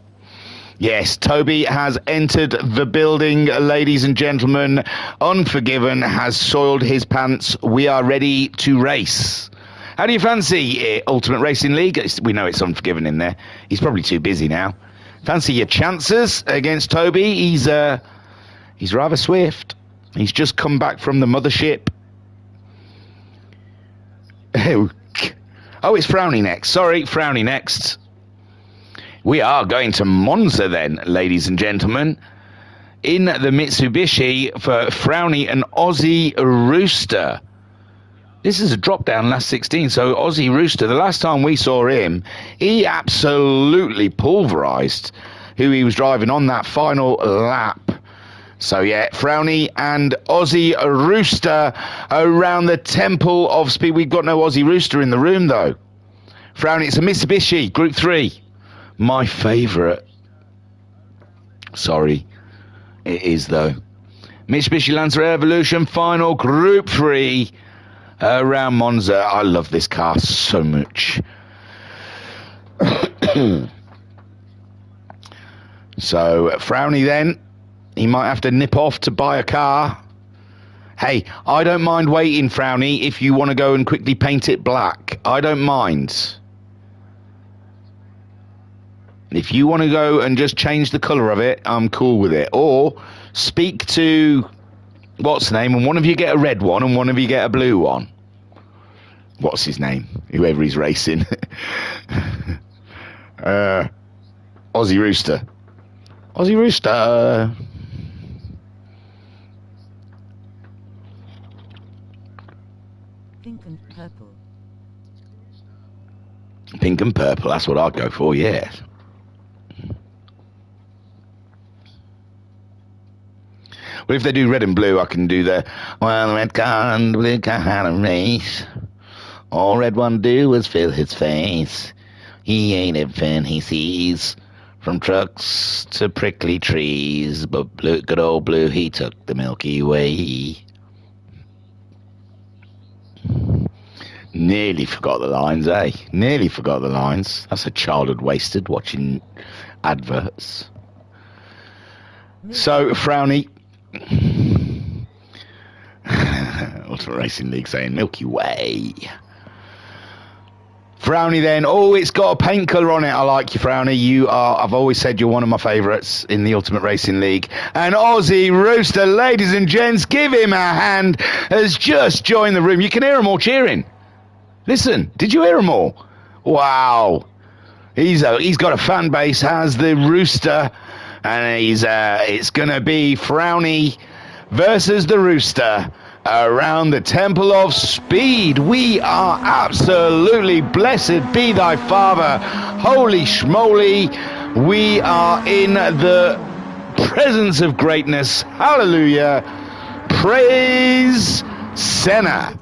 Yes, Toby has entered the building, ladies and gentlemen. Unforgiven has soiled his pants. We are ready to race. How do you fancy it, Ultimate Racing League? We know it's Unforgiven in there. He's probably too busy now. Fancy your chances against Toby? He's rather swift. He's just come back from the mothership. Oh, it's Frowny next. Sorry, Frowny next. We are going to Monza then, ladies and gentlemen. In the Mitsubishi for Frowny and Aussie Rooster. This is a drop down last 16, so Aussie Rooster, the last time we saw him, he absolutely pulverised who he was driving on that final lap. So yeah, Frowny and Aussie Rooster around the Temple of Speed. We've got no Aussie Rooster in the room though. Frowny, it's a Mitsubishi, Group 3. My favourite. Sorry, it is though. Mitsubishi Lancer Evolution final Group 3 around Monza. I love this car so much. So Frowny then, he might have to nip off to buy a car. Hey, I don't mind waiting, Frowny, if you want to go and quickly paint it black. I don't mind. If you want to go and just change the colour of it, I'm cool with it. Or speak to, what's the name, and one of you get a red one and one of you get a blue one. What's his name? Whoever he's racing. Aussie Rooster. Aussie Rooster. Pink and purple. Pink and purple, that's what I'd go for, yes. Well, if they do red and blue, I can do the, well, red car and blue car had a race. All red one do was fill his face. He ain't everything he sees, from trucks to prickly trees. But blue, good old blue, he took the Milky Way. Nearly forgot the lines, eh? Nearly forgot the lines. That's a childhood wasted watching adverts. So, Frowny. Ultimate Racing League saying Milky Way. Frowny then. Oh, it's got a paint colour on it. I like you, Frowny. You are, I've always said you're one of my favourites in the Ultimate Racing League. And Aussie Rooster, ladies and gents, give him a hand, has just joined the room. You can hear them all cheering. Listen, did you hear them all? Wow. He's got a fan base, has the Rooster. And it's going to be Frowny versus the Rooster around the Temple of Speed. We are absolutely blessed be thy Father. Holy schmoly. We are in the presence of greatness. Hallelujah. Praise Senna.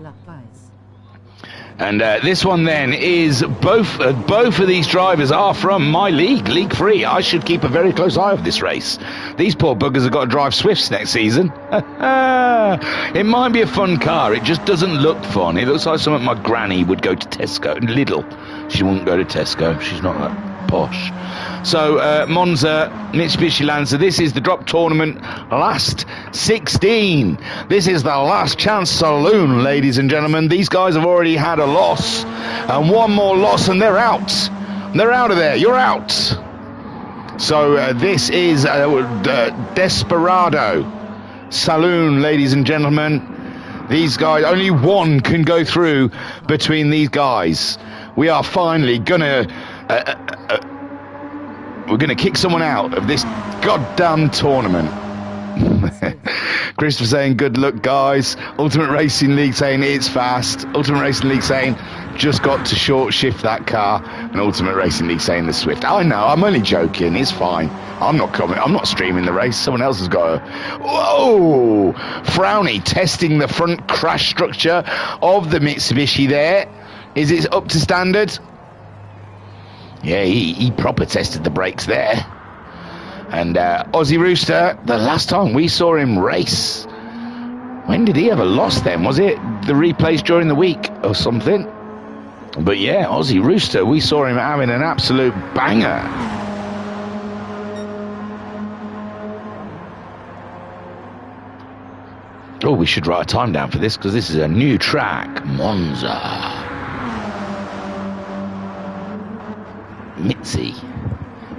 And this one then is both of these drivers are from my league, League 3. I should keep a very close eye on this race. These poor buggers have got to drive Swifts next season. It might be a fun car. It just doesn't look fun. It looks like something my granny would go to Tesco. Lidl. She wouldn't go to Tesco. She's not that posh. So Monza, Mitsubishi Lancer. This is the drop tournament last 16. This is the last chance saloon, ladies and gentlemen. These guys have already had a loss, and one more loss and they're out. They're out of there. You're out. So this is Desperado Saloon, ladies and gentlemen. These guys, only one can go through between these guys. We are finally gonna we're gonna kick someone out of this goddamn tournament. Christopher saying good luck, guys. Ultimate Racing League saying it's fast. Ultimate Racing League saying just got to short shift that car. And Ultimate Racing League saying the Swift. I know, I'm only joking, it's fine. I'm not coming, I'm not streaming the race. Someone else has got to. Whoa! Frowny testing the front crash structure of the Mitsubishi there. Is it up to standard? Yeah, he proper tested the brakes there. And Aussie Rooster, the last time we saw him race, when did he have a loss then? Was it the replays during the week or something? But yeah, Aussie Rooster, we saw him having an absolute banger. Oh, we should write a time down for this because this is a new track, Monza. Mitzi.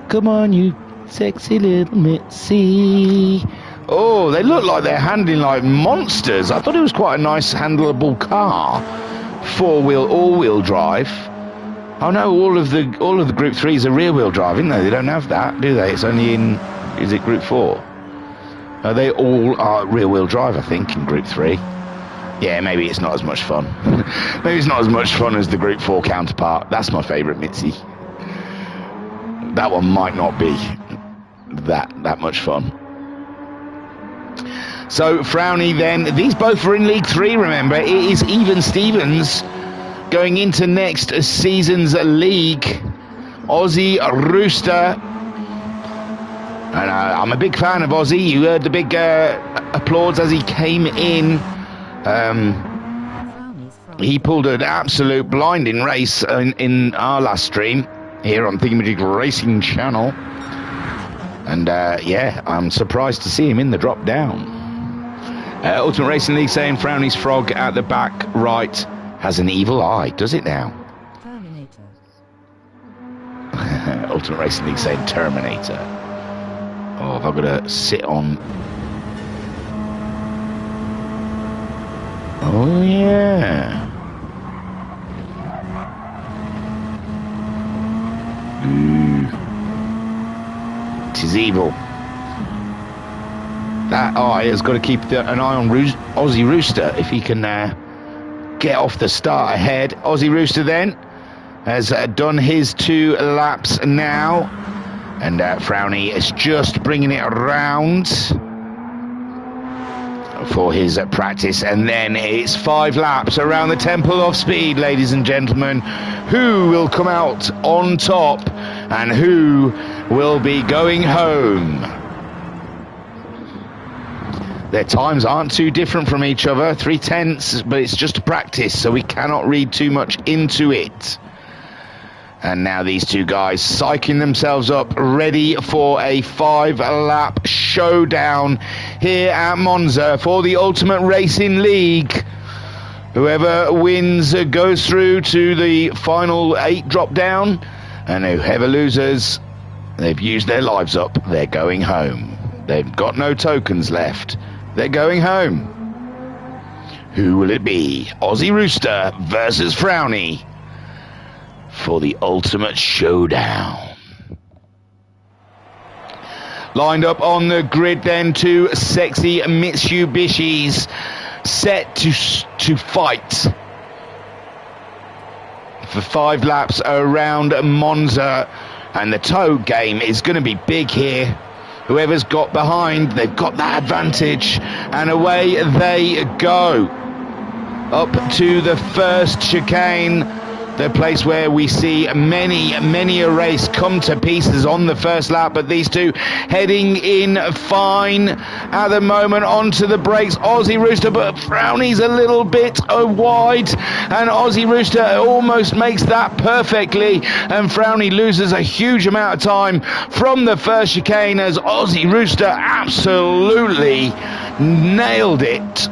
Come on, you sexy little Mitzi. Oh, they look like they're handling like monsters. I thought it was quite a nice handleable car. 4-wheel, all-wheel drive. Oh no, all of the Group 3s are rear-wheel drive, isn't they? They don't have that, do they? It's only in, is it Group 4? They all are rear-wheel drive, I think, in Group 3. Yeah, maybe it's not as much fun. Maybe it's not as much fun as the Group 4 counterpart. That's my favourite Mitzi. That one might not be that much fun. So Frowny then, these both are in League 3, remember. It is even Stevens going into next season's league. Aussie Rooster. And I'm a big fan of Aussie. You heard the big applause as he came in. He pulled an absolute blinding race in our last stream here on Thingamajig Racing Channel. And yeah, I'm surprised to see him in the drop down. Ultimate Racing League saying Frowny's frog at the back right has an evil eye. Does it now? Terminator. Ultimate Racing League saying Terminator. Oh, have I got to sit on? Oh yeah. Ooh. It is evil. That eye has got to keep an eye on Aussie Rooster if he can get off the start ahead. Aussie Rooster then has done his 2 laps now, and Frowny is just bringing it around for his practice, and then it's 5 laps around the Temple of Speed, ladies and gentlemen. Who will come out on top and who will be going home? Their times aren't too different from each other, 3/10, but it's just a practice, so we cannot read too much into it. And now these two guys psyching themselves up, ready for a 5-lap showdown here at Monza for the Ultimate Racing League. Whoever wins goes through to the final 8 drop down, and whoever loses, they've used their lives up. They're going home. They've got no tokens left. They're going home. Who will it be? Aussie Rooster versus Frowny for the Ultimate Showdown. Lined up on the grid then, 2 sexy Mitsubishis set to fight for 5 laps around Monza, and the tow game is going to be big here. Whoever's got behind, they've got that advantage, and away they go up to the first chicane, the place where we see many a race come to pieces on the first lap. But these two heading in fine at the moment. Onto the brakes, Aussie Rooster, but Frowny's a little bit wide, and Aussie Rooster almost makes that perfectly, and Frowny loses a huge amount of time from the first chicane as Aussie Rooster absolutely nailed it.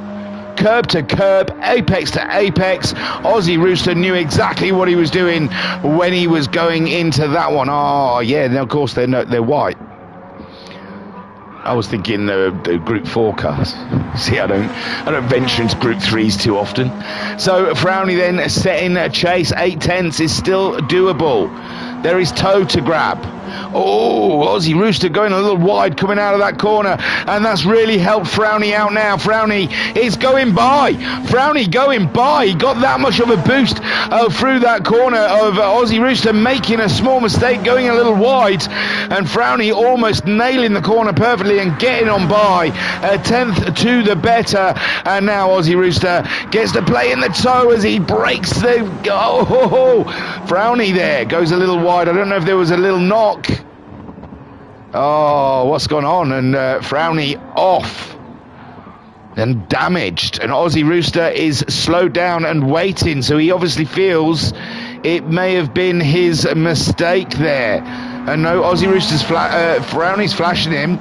Curb to curb, apex to apex. Aussie Rooster knew exactly what he was doing when he was going into that one. Oh yeah, and of course they're white. I was thinking the Group 4 cars. See, I don't venture into Group 3s too often. So Frowny then setting a chase. 8/10 is still doable. There is toe to grab. Oh, Aussie Rooster going a little wide coming out of that corner, and that's really helped Frowny out now. Frowny is going by. Frowny going by. He got that much of a boost through that corner of Aussie Rooster, making a small mistake, going a little wide, and Frowny almost nailing the corner perfectly and getting on by. A 10th to the better, and now Aussie Rooster gets to play in the toe as he breaks the... Frowny there goes a little wide. I don't know if there was a little knock. Oh, what's gone on? And Frowny off and damaged, and Aussie Rooster is slowed down and waiting, so he obviously feels it may have been his mistake there. And no, Aussie Rooster's Frowny's flashing him.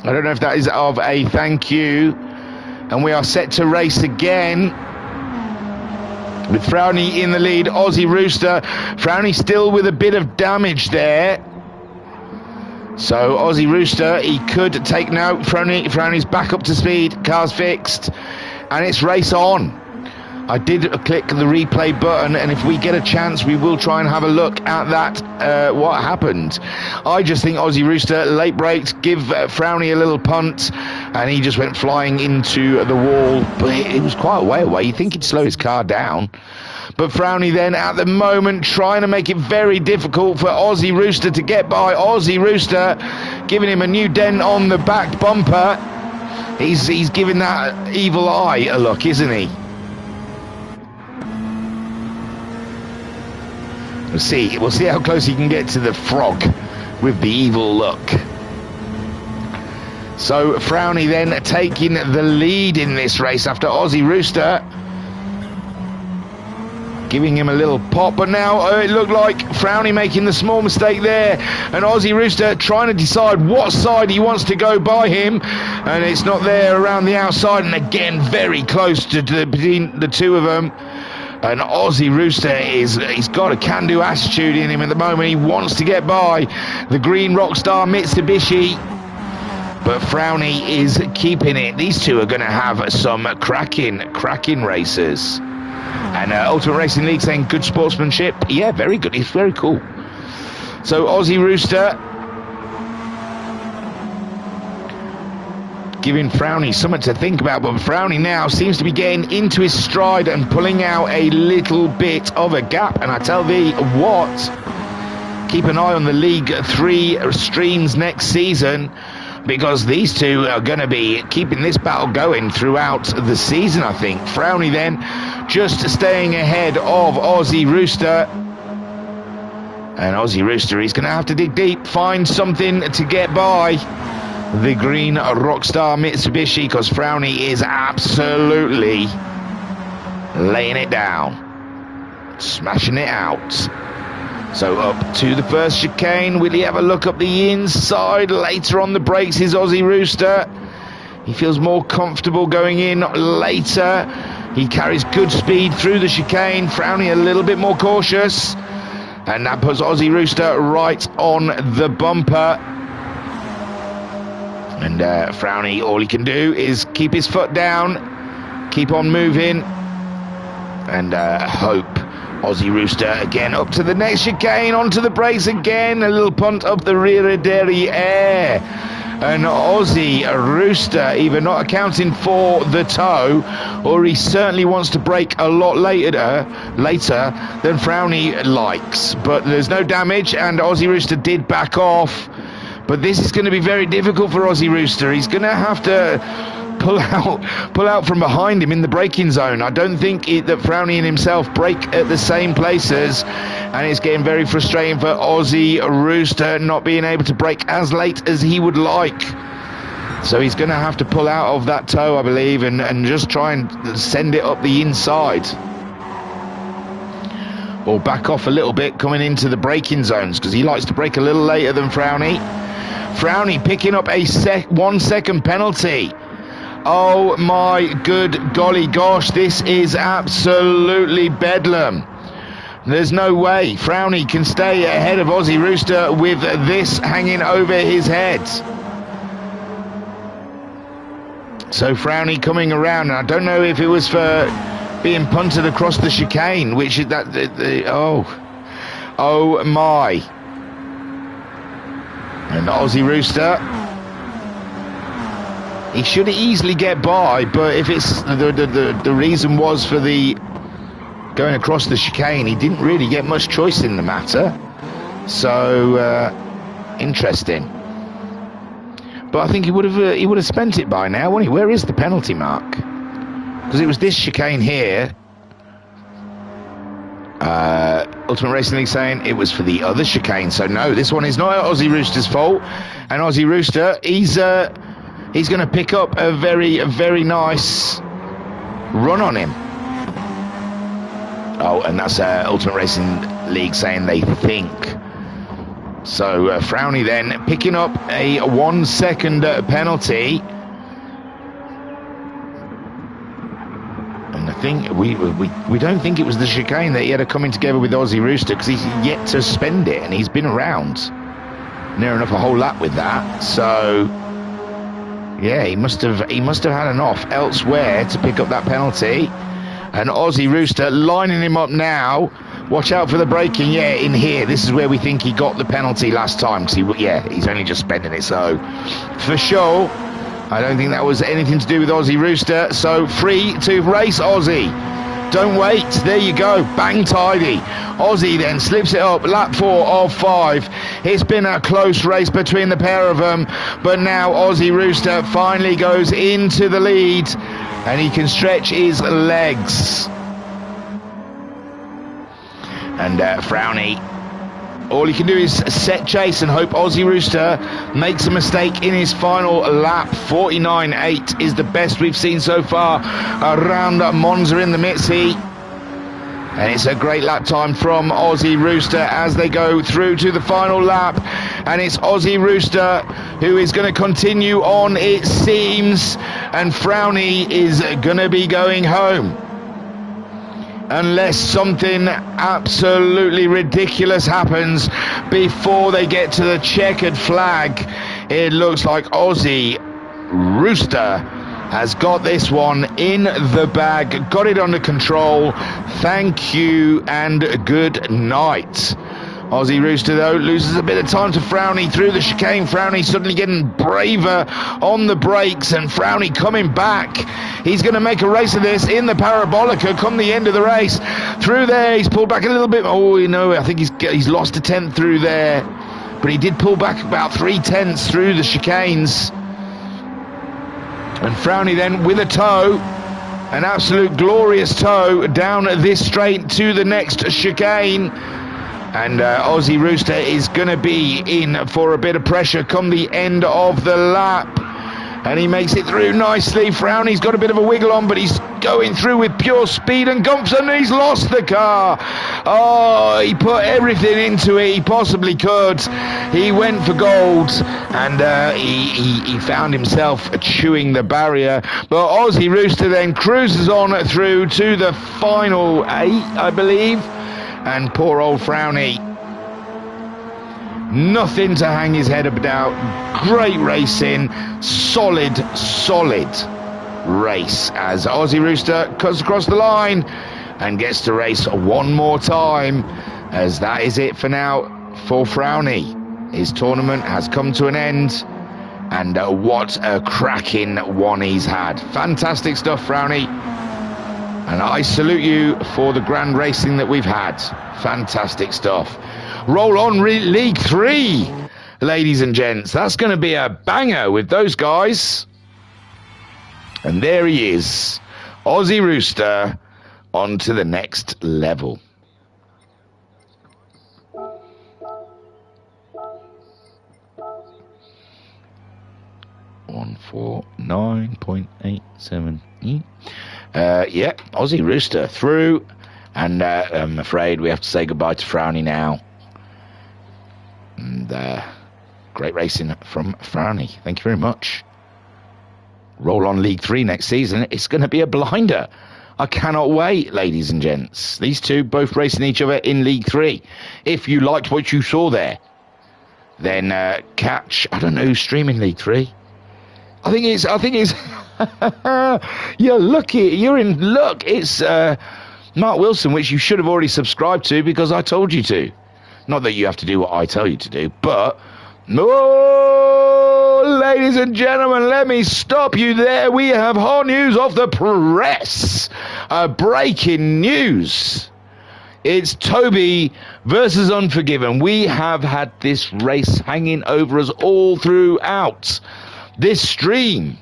I don't know if that is of a thank you, and we are set to race again. With Frowny in the lead, Aussie Rooster. Frowny still with a bit of damage there. So Aussie Rooster, he could take now. Frowny's back up to speed. Car's fixed. And it's race on. I did click the replay button, and if we get a chance, we will try and have a look at that, what happened. I just think Aussie Rooster late braked, give Frowny a little punt, and he just went flying into the wall. But it was quite a way away. You'd think he'd slow his car down. But Frowny then, at the moment, trying to make it very difficult for Aussie Rooster to get by. Aussie Rooster giving him a new dent on the back bumper. He's giving that evil eye a look, isn't he? We'll see how close he can get to the frog with the evil look. So Frowny then taking the lead in this race after Aussie Rooster giving him a little pop, but now it looked like Frowny making the small mistake there, and Aussie Rooster trying to decide what side he wants to go by him, and it's not there around the outside, and again very close to between the two of them. And Aussie Rooster he's got a can-do attitude in him at the moment. He wants to get by the green Rockstar Mitsubishi, but Frowny is keeping it. These two are going to have some cracking races. And Ultimate Racing League saying good sportsmanship. Yeah, very good. It's very cool. So Aussie Rooster giving Frowny something to think about, but Frowny now seems to be getting into his stride and pulling out a little bit of a gap. And I tell thee what, keep an eye on the League 3 streams next season, because these two are going to be keeping this battle going throughout the season, I think. Frowny then just staying ahead of Aussie Rooster. And Aussie Rooster, he's going to have to dig deep, find something to get by the green Rockstar Mitsubishi, because Frowny is absolutely laying it down, smashing it out. So up to the first chicane. Will he have a look up the inside? Later on the brakes is Aussie Rooster. He feels more comfortable going in later. He carries good speed through the chicane. Frowny a little bit more cautious, and that puts Aussie Rooster right on the bumper. And Frowny, all he can do is keep his foot down, keep on moving, and hope. Aussie Rooster again up to the next chicane, onto the brakes again, a little punt up the rear derriere. And Aussie Rooster either not accounting for the toe, or he certainly wants to brake a lot later than Frowny likes. But there's no damage, and Aussie Rooster did back off. But this is going to be very difficult for Aussie Rooster. He's going to have to pull out from behind him in the braking zone. I don't think that Frowny and himself brake at the same places, and it's getting very frustrating for Aussie Rooster not being able to brake as late as he would like. So he's going to have to pull out of that toe, I believe, and just try and send it up the inside, or back off a little bit coming into the braking zones, because he likes to brake a little later than Frowny. Frowny picking up a 1 second penalty. Oh my good golly gosh, this is absolutely bedlam. There's no way Frowny can stay ahead of Aussie Rooster with this hanging over his head. So Frowny coming around, and I don't know if it was for being punted across the chicane, which is that, oh my. And Aussie Rooster, he should easily get by, but if it's the reason was for the going across the chicane, he didn't really get much choice in the matter. So interesting. But I think he would have spent it by now, wouldn't he? Where is the penalty mark? Because it was this chicane here. Ultimate Racing League saying it was for the other chicane. So no, this one is not Aussie Rooster's fault. And Aussie Rooster, he's going to pick up a very nice run on him. Oh, and that's Ultimate Racing League saying they think. So Frowny then picking up a 1 second penalty. And I think we don't think it was the chicane that he had a coming together with Aussie Rooster, because he's yet to spend it, and he's been around near enough a whole lap with that. So yeah, he must have had an off elsewhere to pick up that penalty. And Aussie Rooster lining him up now. Watch out for the braking. Yeah, in here. This is where we think he got the penalty last time. He's only just spending it. So for sure, I don't think that was anything to do with Aussie Rooster. So free to race, Aussie. Don't wait. There you go. Bang tidy. Aussie then slips it up. Lap 4 of 5. It's been a close race between the pair of them. But now Aussie Rooster finally goes into the lead. And he can stretch his legs. And Frowny, all he can do is set chase and hope Aussie Rooster makes a mistake in his final lap. 49.8 is the best we've seen so far around Monza in the Mitzi. And it's a great lap time from Aussie Rooster as they go through to the final lap. And it's Aussie Rooster who is going to continue on, it seems. And Frowny is going to be going home, unless something absolutely ridiculous happens before they get to the checkered flag. It looks like Aussie Rooster has got this one in the bag, got it under control. Thank you and good night. Aussie Rooster, though, loses a bit of time to Frowny through the chicane. Frowny suddenly getting braver on the brakes, and Frowny coming back. He's going to make a race of this in the Parabolica come the end of the race. Through there, he's pulled back a little bit. Oh, you know, I think he's lost a tenth through there. But he did pull back about 3/10 through the chicanes. And Frowny then with a tow, an absolute glorious tow down this straight to the next chicane. And Aussie Rooster is going to be in for a bit of pressure come the end of the lap. And he makes it through nicely. Frowny's got a bit of a wiggle on, but he's going through with pure speed. And Gumpson, he's lost the car. Oh, he put everything into it he possibly could. He went for gold, and he found himself chewing the barrier. But Aussie Rooster then cruises on through to the final 8, I believe. And poor old Frowny, nothing to hang his head about. Great racing, solid race as Aussie Rooster cuts across the line and gets to race one more time, as that is it for now for Frowny. His tournament has come to an end, and what a cracking one he's had. Fantastic stuff, Frowny. And I salute you for the grand racing that we've had. Fantastic stuff. Roll on League 3, ladies and gents. That's going to be a banger with those guys. And there he is, Aussie Rooster, on to the next level. $149.87. Yeah, Aussie Rooster through, and I'm afraid we have to say goodbye to Frowny now. And great racing from Frowny. Thank you very much. Roll on League 3 next season. It's going to be a blinder. I cannot wait, ladies and gents. These two both racing each other in League 3. If you liked what you saw there, then catch, I don't know who's streaming League 3. I think it's you're lucky. You're in luck. It's Mark Wilson, which you should have already subscribed to because I told you to. Not that you have to do what I tell you to do, but oh, ladies and gentlemen, let me stop you there. We have hot news off the press. Breaking news. It's Toby versus Unforgiven. We have had this race hanging over us all throughout this stream.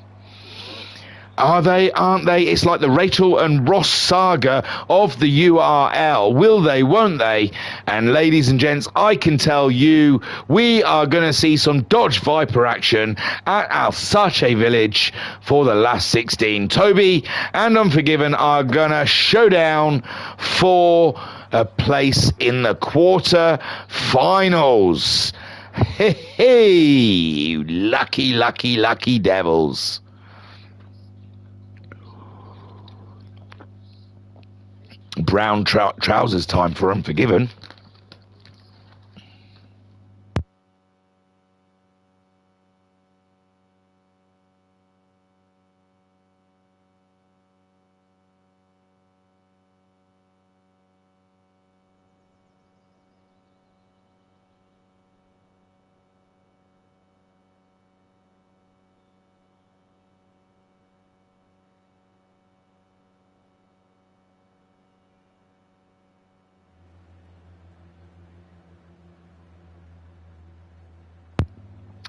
Are they, aren't they? It's like the Rachel and Ross saga of the URL. Will they, won't they? And ladies and gents, I can tell you, we are going to see some Dodge Viper action at Alsace Village for the last 16. Toby and Unforgiven are going to showdown for a place in the quarter finals. Hey, lucky, lucky, lucky devils. Brown trousers time for Unforgiven.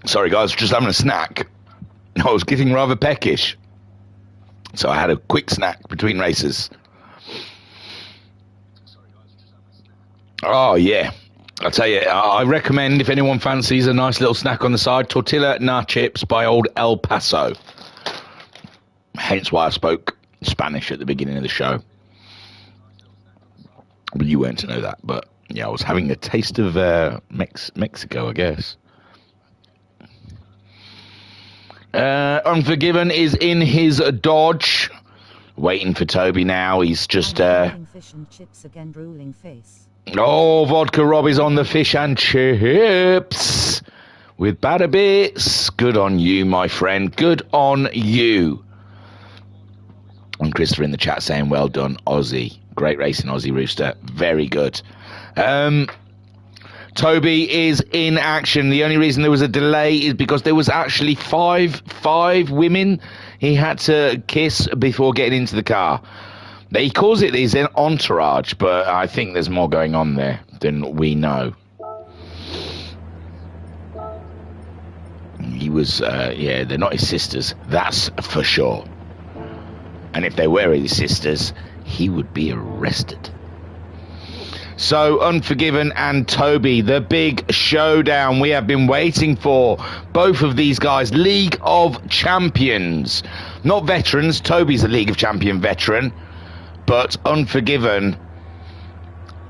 Sorry guys, just having a snack. I was getting rather peckish, so I had a quick snack between races. Oh yeah, I'll tell you, I recommend if anyone fancies a nice little snack on the side, tortilla chips by Old El Paso. Hence why I spoke Spanish at the beginning of the show. But you weren't to know that. But yeah, I was having a taste of Mexico, I guess. Unforgiven is in his Dodge, waiting for Toby now. He's just fish and chips again, drooling face. Oh, Vodka Rob is on the fish and chips with batter bits. Good on you, my friend. Good on you. And Christopher in the chat saying, well done, Aussie. Great racing, Aussie Rooster. Very good. Toby is in action. The only reason there was a delay is because there was actually five women he had to kiss before getting into the car. He calls it his entourage, but I think there's more going on there than we know. He was, yeah, they're not his sisters, that's for sure. And if they were his sisters, he would be arrested. So, Unforgiven and Toby, the big showdown we have been waiting for. Both of these guys, League of Champions. Not veterans. Toby's a League of Champion veteran. But Unforgiven,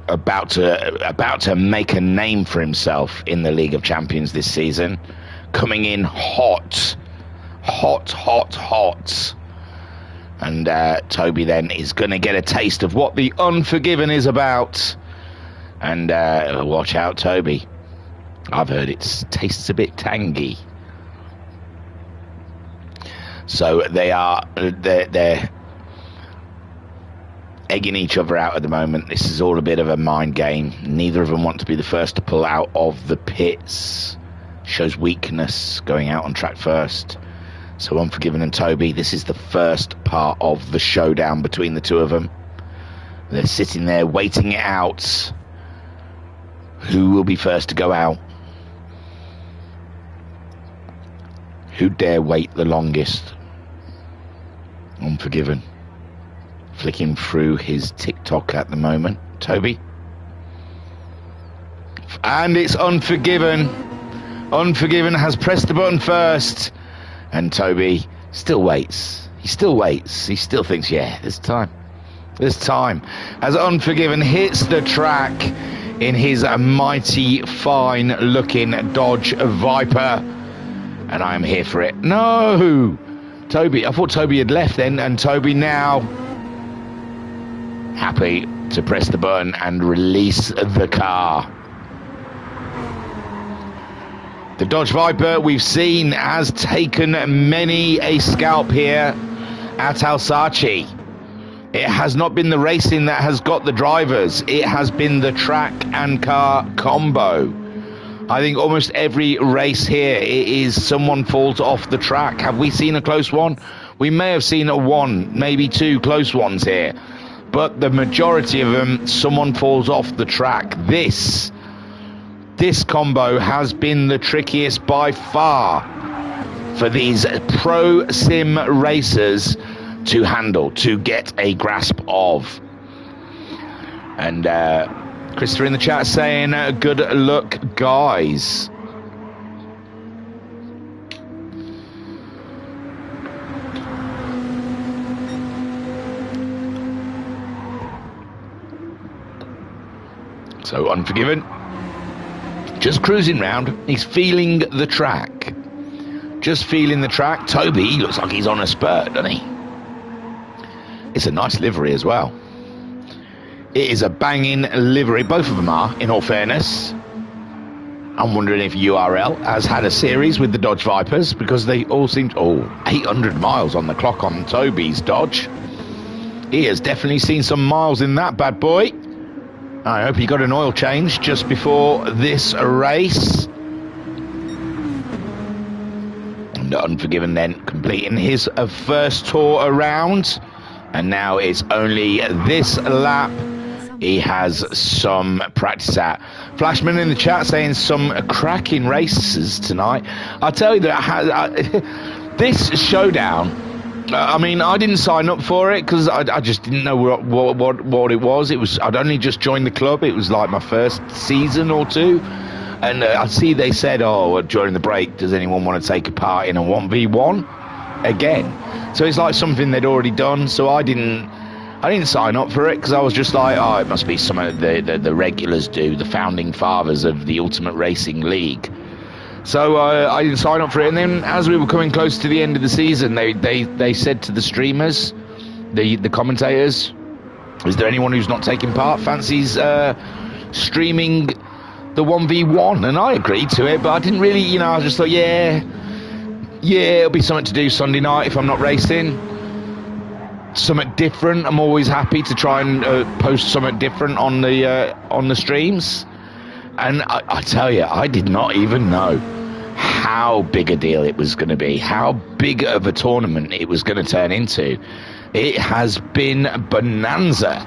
about to make a name for himself in the League of Champions this season. Coming in hot. And Toby then is going to get a taste of what the Unforgiven is about. And watch out, Toby. I've heard it tastes a bit tangy. So they're egging each other out at the moment. This is all a bit of a mind game. Neither of them want to be the first to pull out of the pits. Shows weakness going out on track first. So Unforgiven and Toby, this is the first part of the showdown between the two of them. They're sitting there waiting it out. Who will be first to go out? Who dare wait the longest? Unforgiven. Flicking through his TikTok at the moment. Toby. And it's Unforgiven. Unforgiven has pressed the button first. And Toby still waits. He still waits. He still thinks, yeah, there's time. There's time. As Unforgiven hits the track in his mighty fine looking Dodge Viper. And I'm here for it. No! Toby, I thought Toby had left then, and Toby now happy to press the button and release the car. The Dodge Viper, we've seen, has taken many a scalp here at Alsace. It has not been the racing that has got the drivers. It has been the track and car combo. I think almost every race here, it is someone falls off the track. Have we seen a close one? We may have seen a one, maybe two close ones here. But the majority of them, someone falls off the track. This combo has been the trickiest by far for these pro sim racers to handle, to get a grasp of. And Christopher in the chat saying, good luck, guys. So Unforgiven, just cruising round. He's feeling the track. Just feeling the track. Toby looks like he's on a spurt, doesn't he? It's a nice livery as well. It is a banging livery. Both of them are, in all fairness. I'm wondering if URL has had a series with the Dodge Vipers, because they all seem... 800 miles on the clock on Toby's Dodge. He has definitely seen some miles in that bad boy. I hope he got an oil change just before this race. And Unforgiven then completing his first tour around. And now it's only this lap he has some practice at. Flashman in the chat saying some cracking races tonight. I'll tell you that this showdown, I mean, I didn't sign up for it because I just didn't know what it was. I'd only just joined the club. It was like my first season or two. And I see they said, during the break, does anyone want to take a part in a 1v1 again? So it's like something they'd already done. So I didn't sign up for it because I was just like, it must be something the regulars do, the founding fathers of the Ultimate Racing League. So I didn't sign up for it. And then as we were coming close to the end of the season, they said to the streamers, the commentators, is there anyone who's not taking part, fancies streaming the 1v1? And I agreed to it, but I didn't really, I just thought, yeah, it'll be something to do Sunday night if I'm not racing. Something different. I'm always happy to try and post something different on the streams. And I tell you, I did not even know how big a deal it was going to be, how big of a tournament it was going to turn into. It has been bonanza.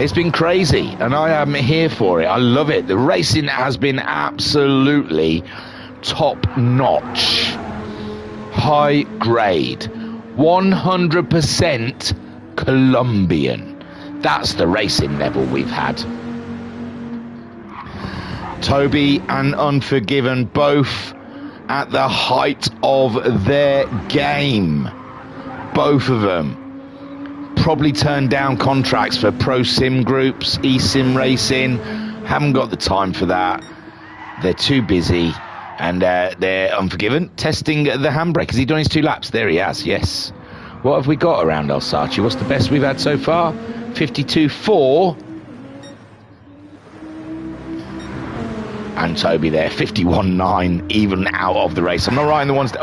It's been crazy, and I am here for it. I love it. The racing has been absolutely top-notch, high grade, 100% Colombian. That's the racing level we've had. Toby and Unforgiven both at the height of their game. Both of them probably turned down contracts for pro sim groups, eSIM racing. Haven't got the time for that. They're too busy. And they're Unforgiven testing the handbrake. Has he done his 2 laps? There he has, yes. What have we got around Alsace? What's the best we've had so far? 52.4. And Toby there, 51.9, even out of the race. I'm not right in the ones that...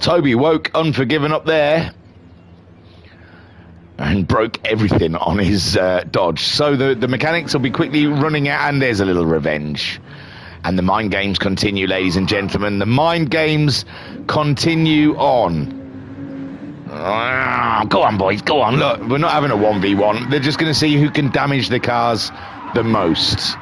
Toby woke Unforgiven up there and broke everything on his Dodge. So the mechanics will be quickly running out, and there's a little revenge. And the mind games continue, ladies and gentlemen. The mind games continue on. Go on, boys, go on. Look, we're not having a 1v1. They're just going to see who can damage the cars the most.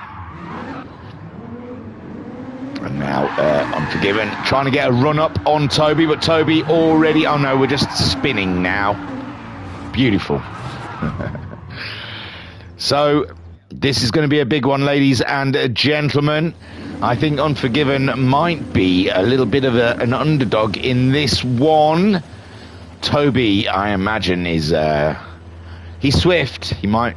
And now Unforgiven trying to get a run up on Toby, but Toby already... Oh no, we're just spinning now. Beautiful. So this is going to be a big one, ladies and gentlemen. I think Unforgiven might be a little bit of an underdog in this one. Toby, I imagine, is he's swift. He might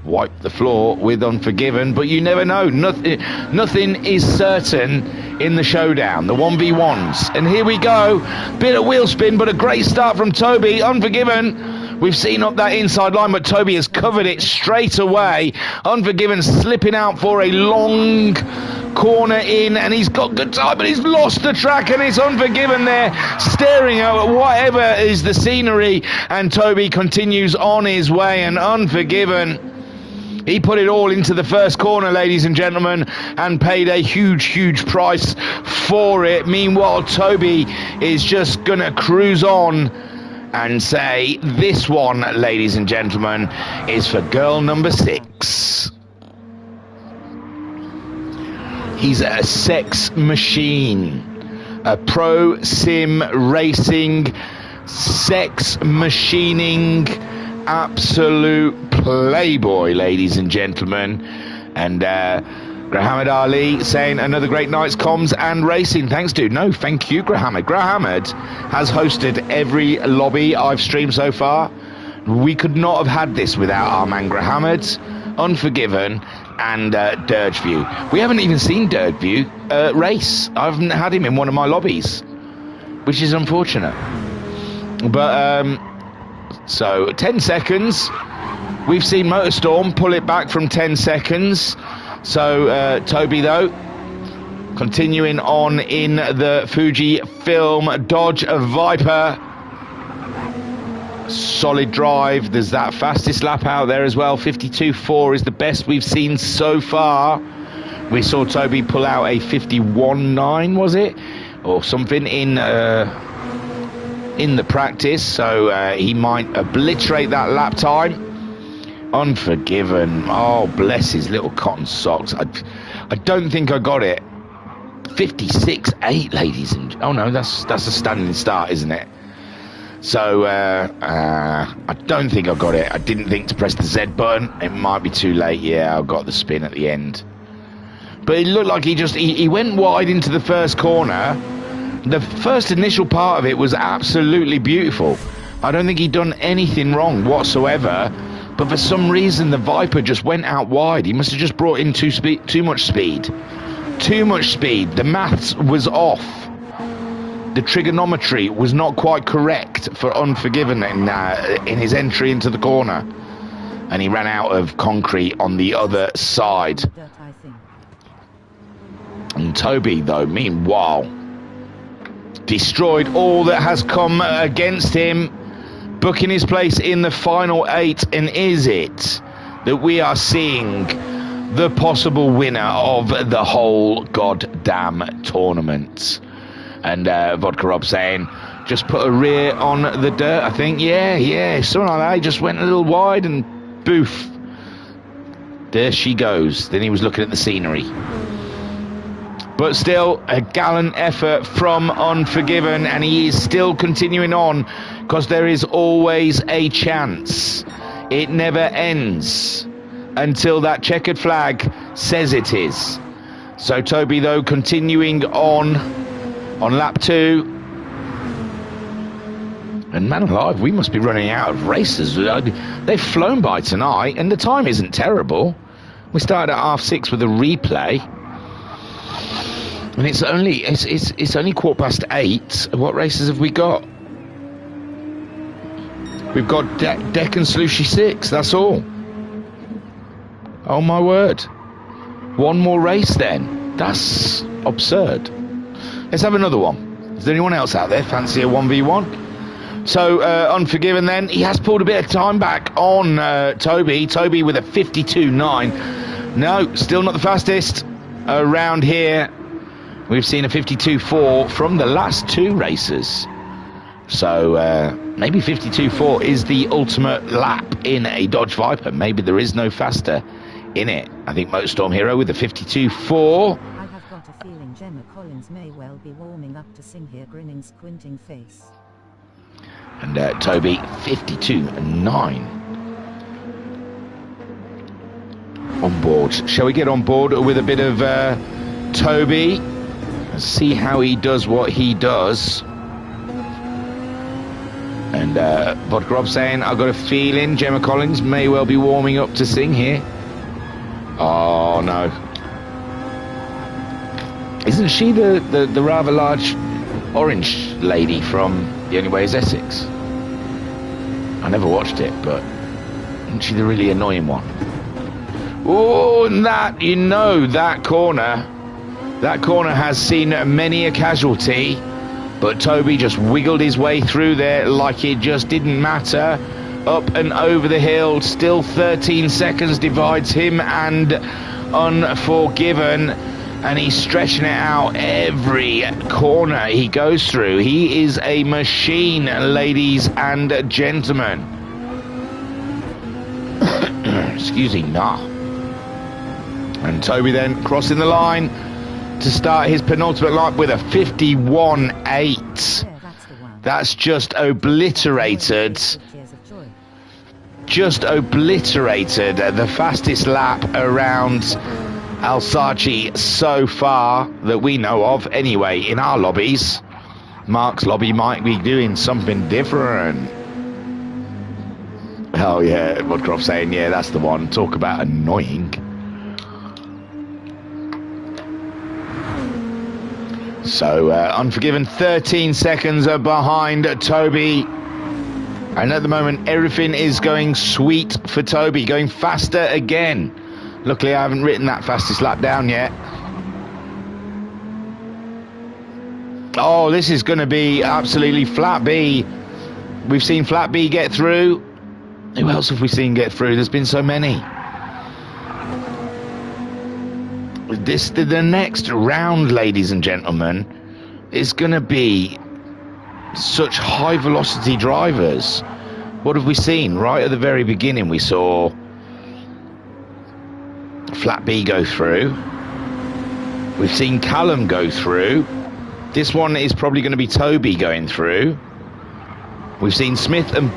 wipe the floor with Unforgiven, but you never know. Nothing is certain in the showdown, the 1v1s. And here we go. Bit of wheel spin, but a great start from Toby. Unforgiven, we've seen up that inside line, but Toby has covered it straight away. Unforgiven slipping out for a long corner in, and he's got good time, but he's lost the track, and it's Unforgiven there staring at whatever is the scenery, and Toby continues on his way. And Unforgiven, he put it all into the first corner, ladies and gentlemen, and paid a huge price for it. Meanwhile, Toby is just gonna cruise on and say this one, ladies and gentlemen, is for girl number 6. He's a sex machine, a pro sim racing, sex machining, absolute playboy, ladies and gentlemen. And Grahamad Ali saying another great night's comms and racing. Thanks, dude. No, thank you, Grahamad. Grahamad has hosted every lobby I've streamed so far. We could not have had this without our man Grahamad, Unforgiven, and Dirgeview. We haven't even seen Dirgeview race. I haven't had him in one of my lobbies, which is unfortunate. But So 10 seconds. We've seen Motorstorm pull it back from 10 seconds. So Toby, though, continuing on in the Fujifilm Dodge Viper. Solid drive. There's that fastest lap out there as well. 52.4 is the best we've seen so far. We saw Toby pull out a 51.9, was it? Or something in the practice. So he might obliterate that lap time. Unforgiven. Oh, bless his little cotton socks. I don't think I got it. 56.8, ladies and... Oh, no, that's a standing start, isn't it? So, I don't think I got it. I didn't think to press the Z button. It might be too late. Yeah, I got the spin at the end. But it looked like he went wide into the first corner. The first initial part of it was absolutely beautiful. I don't think he'd done anything wrong whatsoever. But for some reason, the Viper just went out wide. He must have just brought in too much speed. Too much speed. The maths was off. The trigonometry was not quite correct for Unforgiven in his entry into the corner. And he ran out of concrete on the other side. And Toby, though, meanwhile, destroyed all that has come against him, booking his place in the final 8. And is it that we are seeing the possible winner of the whole goddamn tournament? And Vodka Rob saying, just put a rear on the dirt, I think. Yeah, something like that. He just went a little wide and boof. There she goes. Then he was looking at the scenery. But still, a gallant effort from Unforgiven, and he is still continuing on, because there is always a chance. It never ends until that checkered flag says it is. So Toby, though, continuing on lap 2. And man alive, we must be running out of races. They've flown by tonight, and the time isn't terrible. We started at 6:30 with a replay. And it's only 8:15. What races have we got? We've got Deck and Slushy 6, that's all. Oh my word. One more race then. That's absurd. Let's have another one. Is there anyone else out there fancy a 1v1? So Unforgiven then, he has pulled a bit of time back on Toby. Toby with a 52.9. No, still not the fastest around here. We've seen a 52.4 from the last 2 races. So maybe 52.4 is the ultimate lap in a Dodge Viper. Maybe there is no faster in it. I think Motorstorm Hero with the 52.4. I have got a feeling Gemma Collins may well be warming up to sing here, grinning, squinting face. And Toby, 52.9. On board. Shall we get on board with a bit of Toby? Let's see how he does what he does. And Vodka Rob saying, I've got a feeling Gemma Collins may well be warming up to sing here. Oh no. Isn't she the rather large orange lady from The Only Way is Essex? I never watched it, but isn't she the really annoying one? Oh, and that, you know, that corner has seen many a casualty, but Toby just wiggled his way through there like it just didn't matter. Up and over the hill, still 13 seconds divides him and Unforgiven, and he's stretching it out every corner he goes through. He is a machine, ladies and gentlemen. Excuse me, nah. And Toby then crossing the line to start his penultimate lap with a 51.8. That's just obliterated. Just obliterated the fastest lap around Alsace so far that we know of. Anyway, in our lobbies, Mark's lobby might be doing something different. Oh yeah, Woodcroft saying, yeah, that's the one. Talk about annoying. So Unforgiven 13 seconds behind Toby. And at the moment, everything is going sweet for Toby, going faster again. Luckily, I haven't written that fastest lap down yet. Oh, this is going to be absolutely flat B. We've seen flat B get through. Who else have we seen get through? There's been so many. The next round, ladies and gentlemen, is going to be such high velocity drivers. What have we seen? Right at the very beginning, we saw flat B go through. We've seen Callum go through. This one is probably going to be Toby going through. We've seen Smith and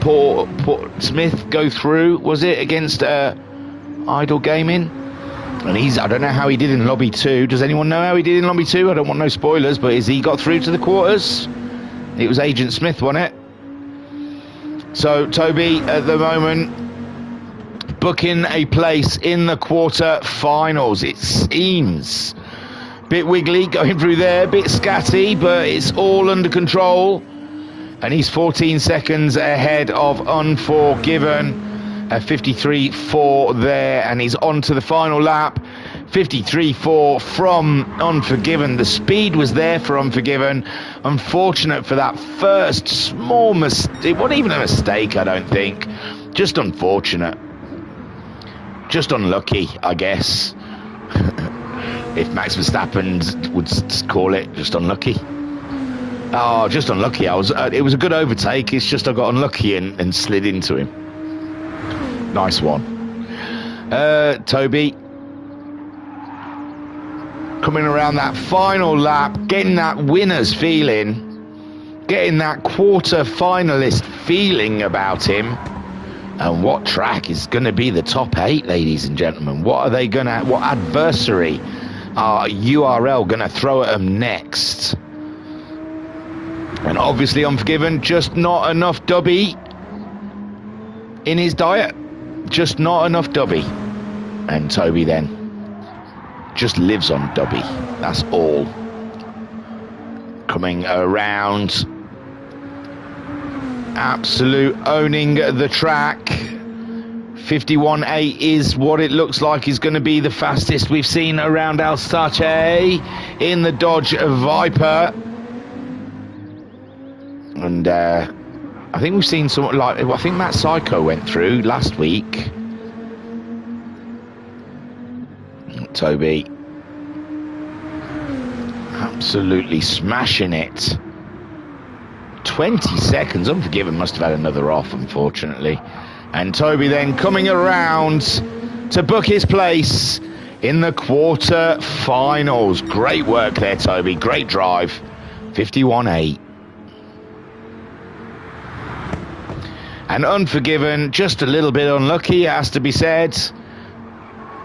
Smith go through. Was it against Idle Gaming? And I don't know how he did in Lobby 2. Does anyone know how he did in Lobby 2? I don't want no spoilers, but has he got through to the quarters? It was Agent Smith, wasn't it? So Toby at the moment booking a place in the quarter-finals, it seems. Bit wiggly going through there, bit scatty, but it's all under control. And he's 14 seconds ahead of Unforgiven. 53.4 there, and he's on to the final lap. 53.4 from Unforgiven. The speed was there for Unforgiven. Unfortunate for that first small mistake. It wasn't even a mistake, I don't think. Just unfortunate. Just unlucky, I guess. If Max Verstappen would call it, just unlucky. Oh, just unlucky. It was a good overtake. It's just I got unlucky and slid into him. Nice one. Toby coming around that final lap, getting that winner's feeling, getting that quarter-finalist feeling about him. And what track is going to be the top 8, ladies and gentlemen? What adversary are URL going to throw at them next? And obviously Unforgiven, just not enough dubby in his diet. Just not enough dubby. And Toby then just lives on dubby. That's all. Coming around. Absolute owning the track. 51.8 is what it looks like is going to be the fastest we've seen around Alsace in the Dodge Viper. And I think we've seen some, I think Matt Psycho went through last week. Toby absolutely smashing it. 20 seconds. Unforgiven must have had another off, unfortunately. And Toby then coming around to book his place in the quarter-finals. Great work there, Toby. Great drive. 51.8. And Unforgiven, just a little bit unlucky, it has to be said.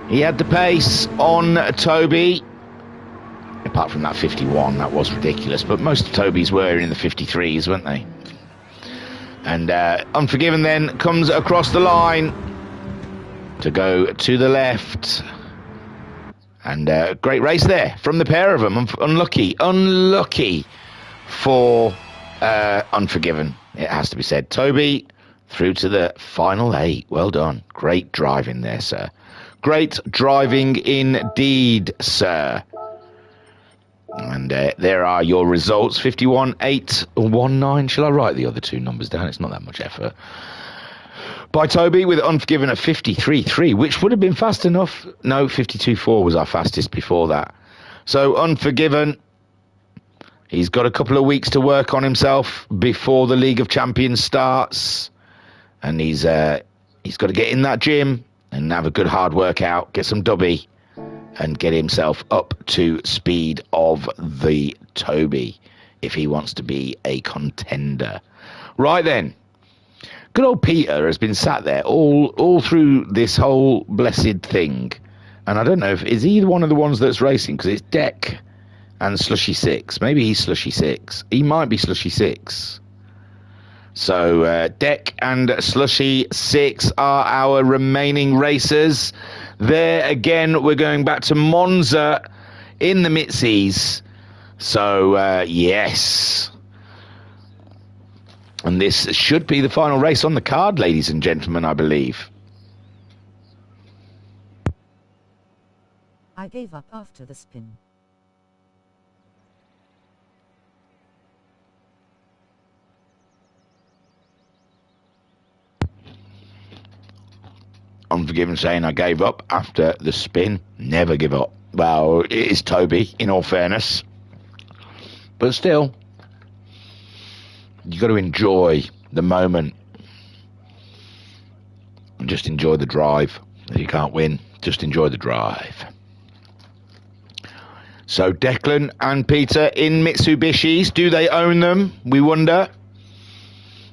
He had the pace on Toby. Apart from that 51, that was ridiculous. But most of Toby's were in the 53s, weren't they? And Unforgiven then comes across the line to go to the left. And great race there from the pair of them. Unlucky for Unforgiven, it has to be said. Toby through to the final 8. Well done. Great driving there, sir. Great driving indeed, sir. And there are your results. 51.819. Shall I write the other two numbers down? It's not that much effort. By Toby with Unforgiven at 53.3, which would have been fast enough. No, 52.4 was our fastest before that. So Unforgiven, he's got a couple of weeks to work on himself before the League of Champions starts. And he's got to get in that gym and have a good hard workout, get some dubby, and get himself up to speed of the Toby if he wants to be a contender. Right then, good old Peter has been sat there all through this whole blessed thing. And I don't know if is he one of the ones that's racing, because it's Deck and Slushy 6. Maybe he's Slushy 6. He might be Slushy 6. So Deck and Slushy 6 are our remaining racers. There again, we're going back to Monza in the Mitzies. So yes, And this should be the final race on the card, ladies and gentlemen, I believe. I gave up after the spin. Unforgiven saying I gave up after the spin. Never give up. Well, it is Toby, in all fairness. But still, you got to enjoy the moment. And just enjoy the drive. If you can't win, just enjoy the drive. So Declan and Peter in Mitsubishis. Do they own them? We wonder.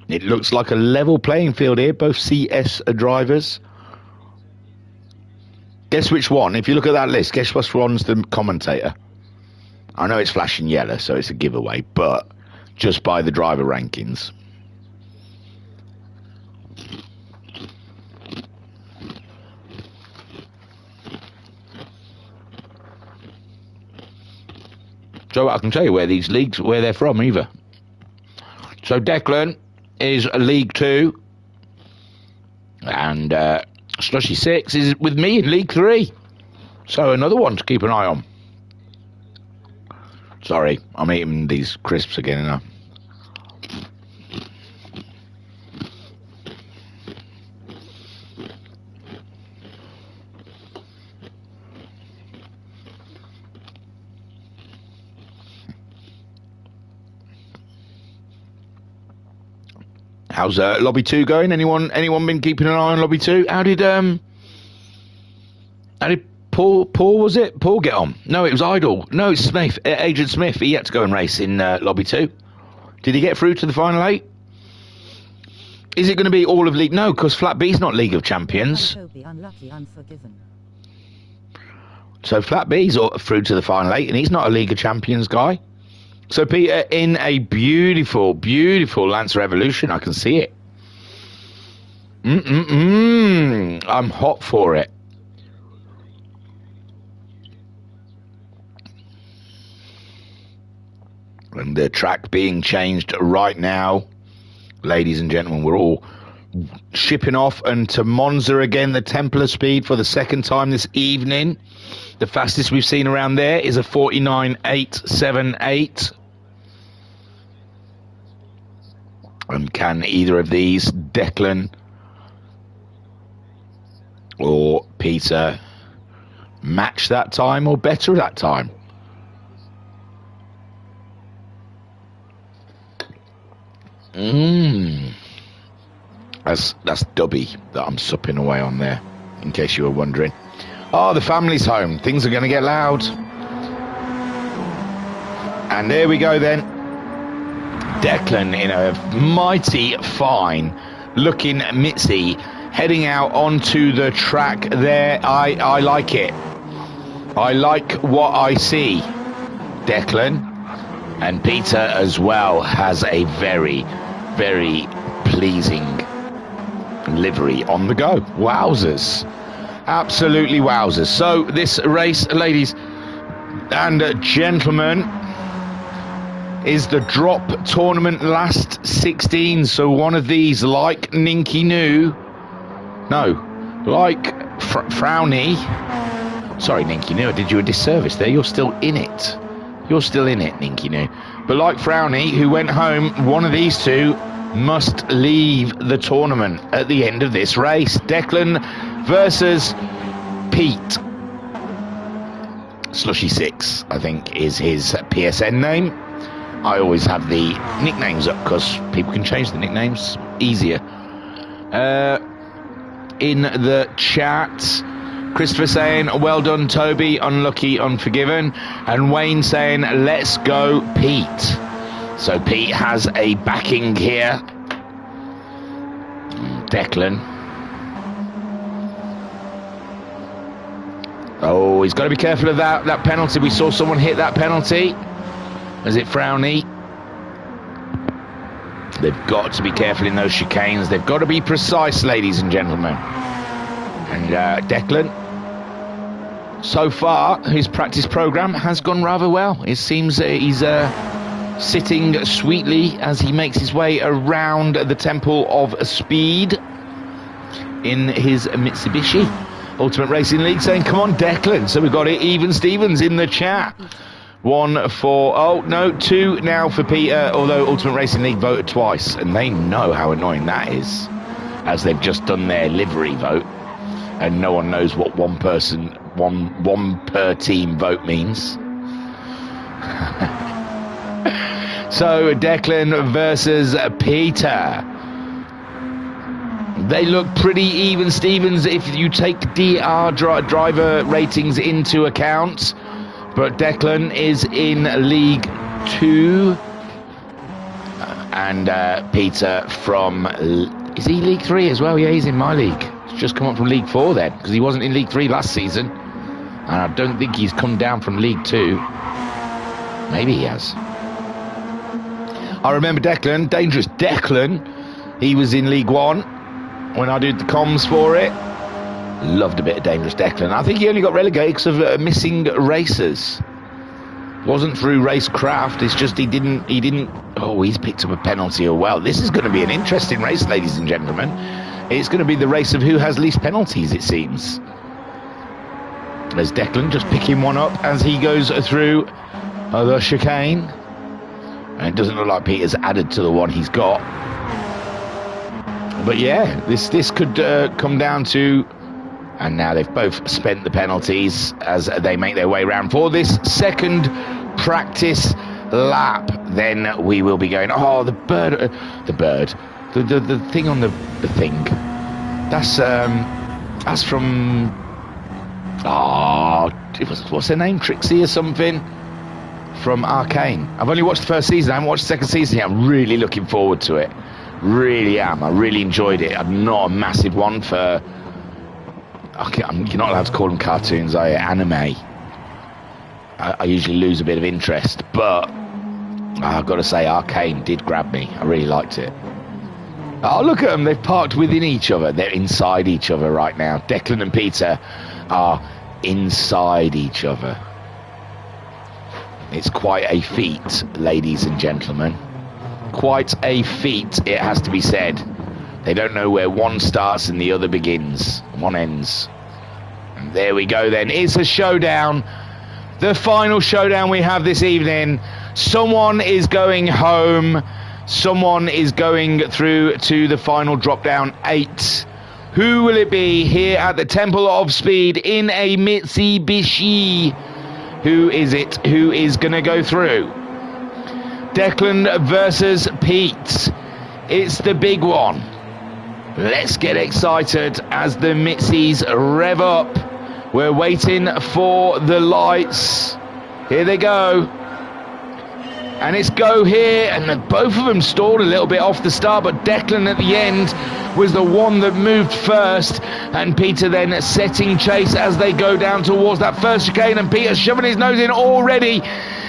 It looks like a level playing field here. Both CS drivers. Guess which one? If you look at that list, guess which one's the commentator? I know it's flashing yellow, so it's a giveaway, but just by the driver rankings. So I can tell you where these leagues, where they're from either. So Declan is a League 2. And Slushy 6 is with me in League 3. So another one to keep an eye on. Sorry, I'm eating these crisps again now. How's Lobby 2 going? Anyone been keeping an eye on Lobby 2? How did Paul was it? Paul get on? No, it was Idle. No, it's Smith, Agent Smith. He had to go and race in Lobby 2. Did he get through to the final 8? Is it going to be all of League? No, because Flat B's not League of Champions. Unlucky, unforgiven. So Flat B's through to the final 8, and he's not a League of Champions guy. So Peter in a beautiful, beautiful Lancer Evolution. I can see it. I'm hot for it. And the track being changed right now. Ladies and gentlemen, we're all shipping off and to Monza again, the Templar speed for the second time this evening. The fastest we've seen around there is a 49.878. And can either of these, Declan or Peter, match that time or better that time? That's Dubby that I'm supping away on there, in case you were wondering. Oh, the family's home. Things are going to get loud. And there we go then. Declan in a mighty fine looking Mitzi heading out onto the track there. I like it. I like what I see. Declan and Peter as well has a very, very pleasing livery on the go. Wowzers. Absolutely wowzers. So this race, ladies and gentlemen, is the drop tournament last 16. So one of these, like Ninky Noo, no, like Frowny. Sorry, Ninky Noo, I did you a disservice there. You're still in it. You're still in it, Ninky Noo. But like Frowny, who went home, one of these two must leave the tournament at the end of this race. Declan versus Pete. Slushy 6, I think, is his PSN name. I always have the nicknames up because people can change the nicknames easier. In the chat, Christopher saying, well done, Toby, unlucky, unforgiven. And Wayne saying, let's go, Pete. So Pete has a backing here. Declan. Oh, he's got to be careful of that penalty. We saw someone hit that penalty. Is it Frowny? They've got to be careful in those chicanes. They've got to be precise, ladies and gentlemen. And Declan, so far, his practice program has gone rather well. It seems he's sitting sweetly as he makes his way around the Temple of Speed in his Mitsubishi Ultimate Racing League, saying, come on, Declan. So we've got it, Even Stevens in the chat. 1 for, oh no, 2 now for Peter, although Ultimate Racing League voted twice, and they know how annoying that is, as they've just done their livery vote, and no one knows what one per team vote means. So Declan versus Peter. They look pretty even, Stevens, if you take DR driver ratings into account. But Declan is in League 2. And Peter from... Is he League 3 as well? Yeah, he's in my league. He's just come up from League 4 then, because he wasn't in League 3 last season. And I don't think he's come down from League 2. Maybe he has. I remember Declan, Dangerous Declan. He was in League 1 when I did the comms for it. Loved a bit of Dangerous Declan. I think he only got relegated because of missing races. Wasn't through racecraft. It's just he didn't. Oh, he's picked up a penalty as well. This is going to be an interesting race, ladies and gentlemen. It's going to be the race of who has least penalties, it seems. There's Declan just picking one up as he goes through the chicane. And it doesn't look like Peter's added to the one he's got. But yeah, this could come down to... And now they've both spent the penalties as they make their way around for this second practice lap. Then we will be going... Oh, the bird. The thing on the thing. That's from... Oh, what's her name? Trixie or something? From Arcane. I've only watched the first season. I haven't watched the second season yet. I'm really looking forward to it. Really am. I really enjoyed it. I'm not a massive one for... You're not allowed to call them cartoons, anime. I usually lose a bit of interest, but I've got to say, Arcane did grab me. I really liked it. Oh, look at them. They've parked within each other. They're inside each other right now. Declan and Peter are inside each other. It's quite a feat, ladies and gentlemen. Quite a feat, it has to be said. They don't know where one starts and the other begins. One ends. And there we go then. It's a showdown. The final showdown we have this evening. Someone is going home. Someone is going through to the final drop-down 8. Who will it be here at the Temple of Speed in a Mitsubishi? Who is it? Who is going to go through? Declan versus Pete. It's the big one. Let's get excited as the Mitsies rev up. We're waiting for the lights. Here they go. And it's go here. And both of them stalled a little bit off the start, but Declan at the end was the one that moved first. And Peter then setting chase as they go down towards that first chicane. And Peter shoving his nose in already.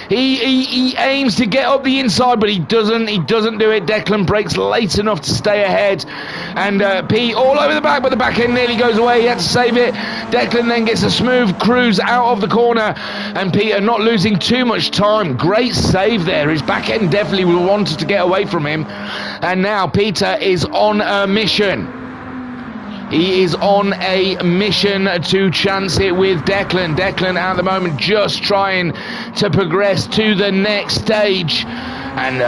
He aims to get up the inside, but he doesn't do it. Declan breaks late enough to stay ahead, and Pete all over the back, but the back end nearly goes away. He had to save it. Declan then gets a smooth cruise out of the corner, and Peter not losing too much time. Great save there. His back end definitely wanted to get away from him, and now Peter is on a mission. He is on a mission to chance it with Declan. Declan at the moment just trying to progress to the next stage. And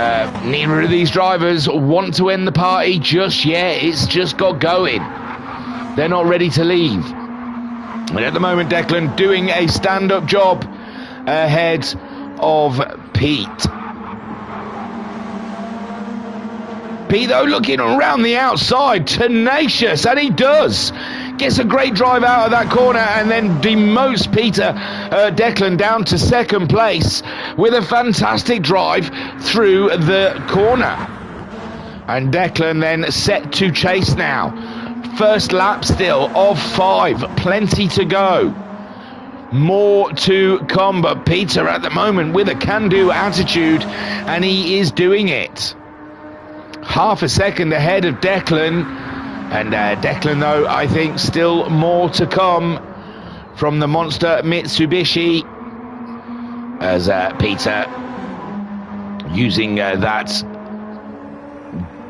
neither of these drivers want to end the party just yet. It's just got going. They're not ready to leave. And at the moment, Declan doing a stand-up job ahead of Pete. Pete, though, looking around the outside, tenacious, and he does. Gets a great drive out of that corner and then demotes Declan down to second place with a fantastic drive through the corner. And Declan then set to chase now. First lap still of 5, plenty to go. More to come, but Peter at the moment with a can-do attitude, and he is doing it. Half a second ahead of Declan, and Declan, though, I think still more to come from the monster Mitsubishi as Peter using that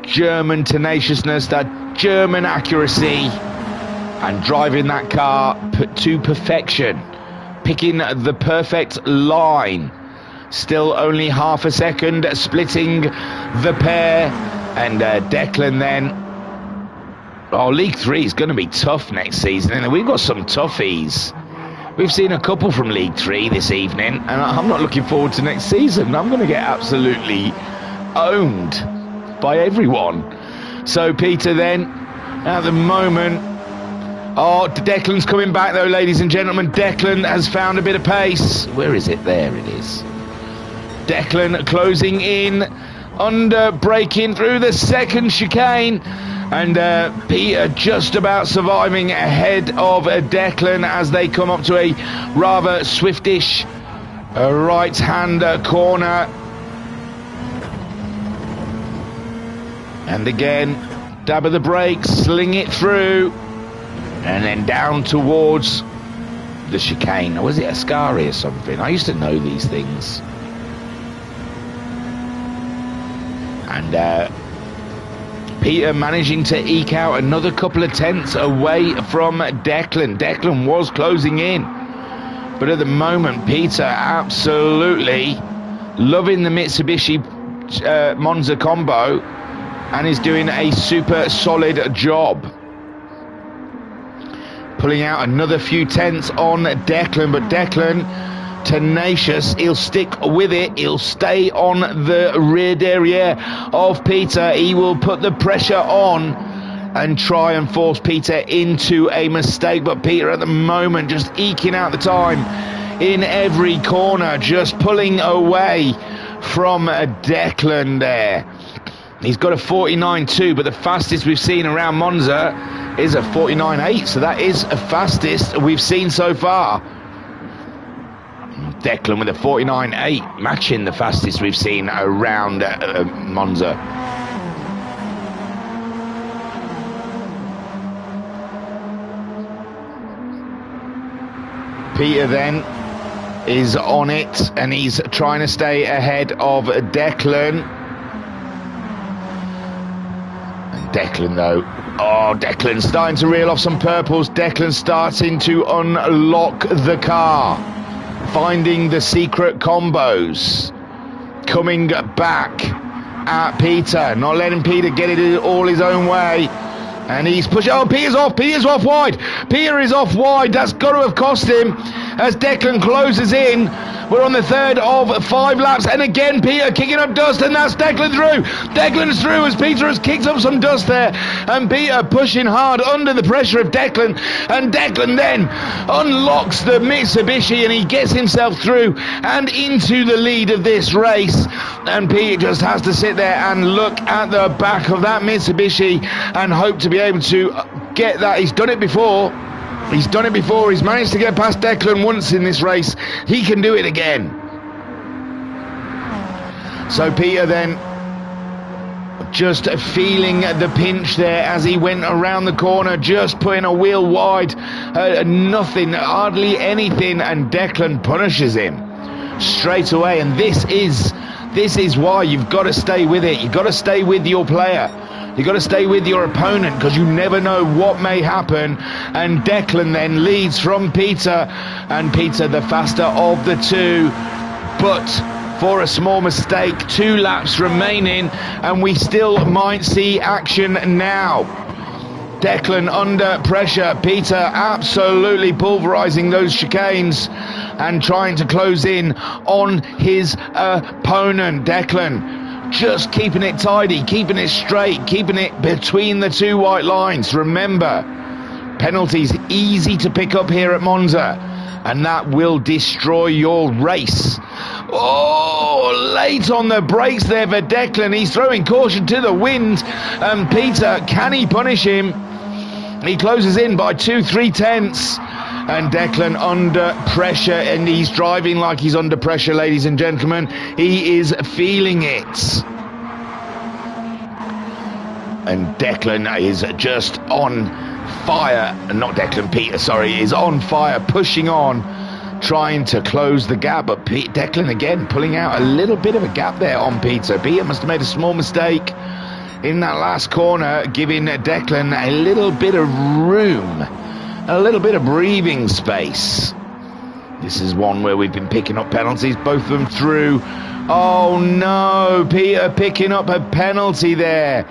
German tenaciousness, that German accuracy, and driving that car to perfection, picking the perfect line. Still only half a second splitting the pair, and Declan then. Oh, League 3 is going to be tough next season, and we've got some toughies. We've seen a couple from League 3 this evening, and I'm not looking forward to next season. I'm going to get absolutely owned by everyone. So Peter then, at the moment, oh, Declan's coming back though, ladies and gentlemen. Declan has found a bit of pace. Where is it? There it is. Declan closing in, under braking through the second chicane, and Peter just about surviving ahead of Declan as they come up to a rather swiftish right-hand corner. And again, dab of the brakes, sling it through, and then down towards the chicane. Or was it Ascari or something? I used to know these things. And Peter managing to eke out another couple of tenths away from Declan. Declan was closing in, but at the moment Peter absolutely loving the Mitsubishi Monza combo and is doing a super solid job, pulling out another few tenths on Declan. But Declan, tenacious, he'll stick with it, he'll stay on the rear derriere of Peter. He will put the pressure on and try and force Peter into a mistake, but Peter at the moment just eking out the time in every corner, just pulling away from Declan there. He's got a 49.2, but the fastest we've seen around Monza is a 49.8, so that is the fastest we've seen so far. Declan with a 49.8, matching the fastest we've seen around Monza. Peter then is on it, and he's trying to stay ahead of Declan. And Declan though, oh, Declan's starting to reel off some purples. Declan's starting to unlock the car, finding the secret combos, coming back at Peter, not letting Peter get it all his own way. And he's pushing. Oh, Peter's off wide. Peter is off wide. That's got to have cost him as Declan closes in. We're on the third of 5 laps, and again Peter kicking up dust, and that's Declan through. Declan's through as Peter has kicked up some dust there, and Peter pushing hard under the pressure of Declan, and Declan then unlocks the Mitsubishi and he gets himself through and into the lead of this race. And Peter just has to sit there and look at the back of that Mitsubishi and hope to be able to get that. He's done it before. He's managed to get past Declan once in this race. He can do it again. So Peter then just feeling the pinch there as he went around the corner, just putting a wheel wide, nothing, hardly anything, and Declan punishes him straight away. And this is why you've got to stay with it. You've got to stay with your player. You've got to stay with your opponent, because you never know what may happen. And Declan then leads from Peter, and Peter the faster of the two, but for a small mistake. 2 laps remaining, and we still might see action now. Declan under pressure, Peter absolutely pulverising those chicanes and trying to close in on his opponent. Declan just keeping it tidy, keeping it straight, keeping it between the 2 white lines. Remember, penalties easy to pick up here at Monza, and that will destroy your race. Oh, late on the brakes there for Declan. He's throwing caution to the wind, and Peter, can he punish him? He closes in by 2-3 tenths, and Declan under pressure, and he's driving like he's under pressure, ladies and gentlemen. He is feeling it. And Declan is just on fire. Not Declan, Peter, sorry, is on fire, pushing on. trying to close the gap, but Declan again pulling out a little bit of a gap there on Peter. Peter must have made a small mistake in that last corner, giving Declan a little bit of room, a little bit of breathing space. This is one where we've been picking up penalties, both of them through. Oh no, Peter picking up a penalty there.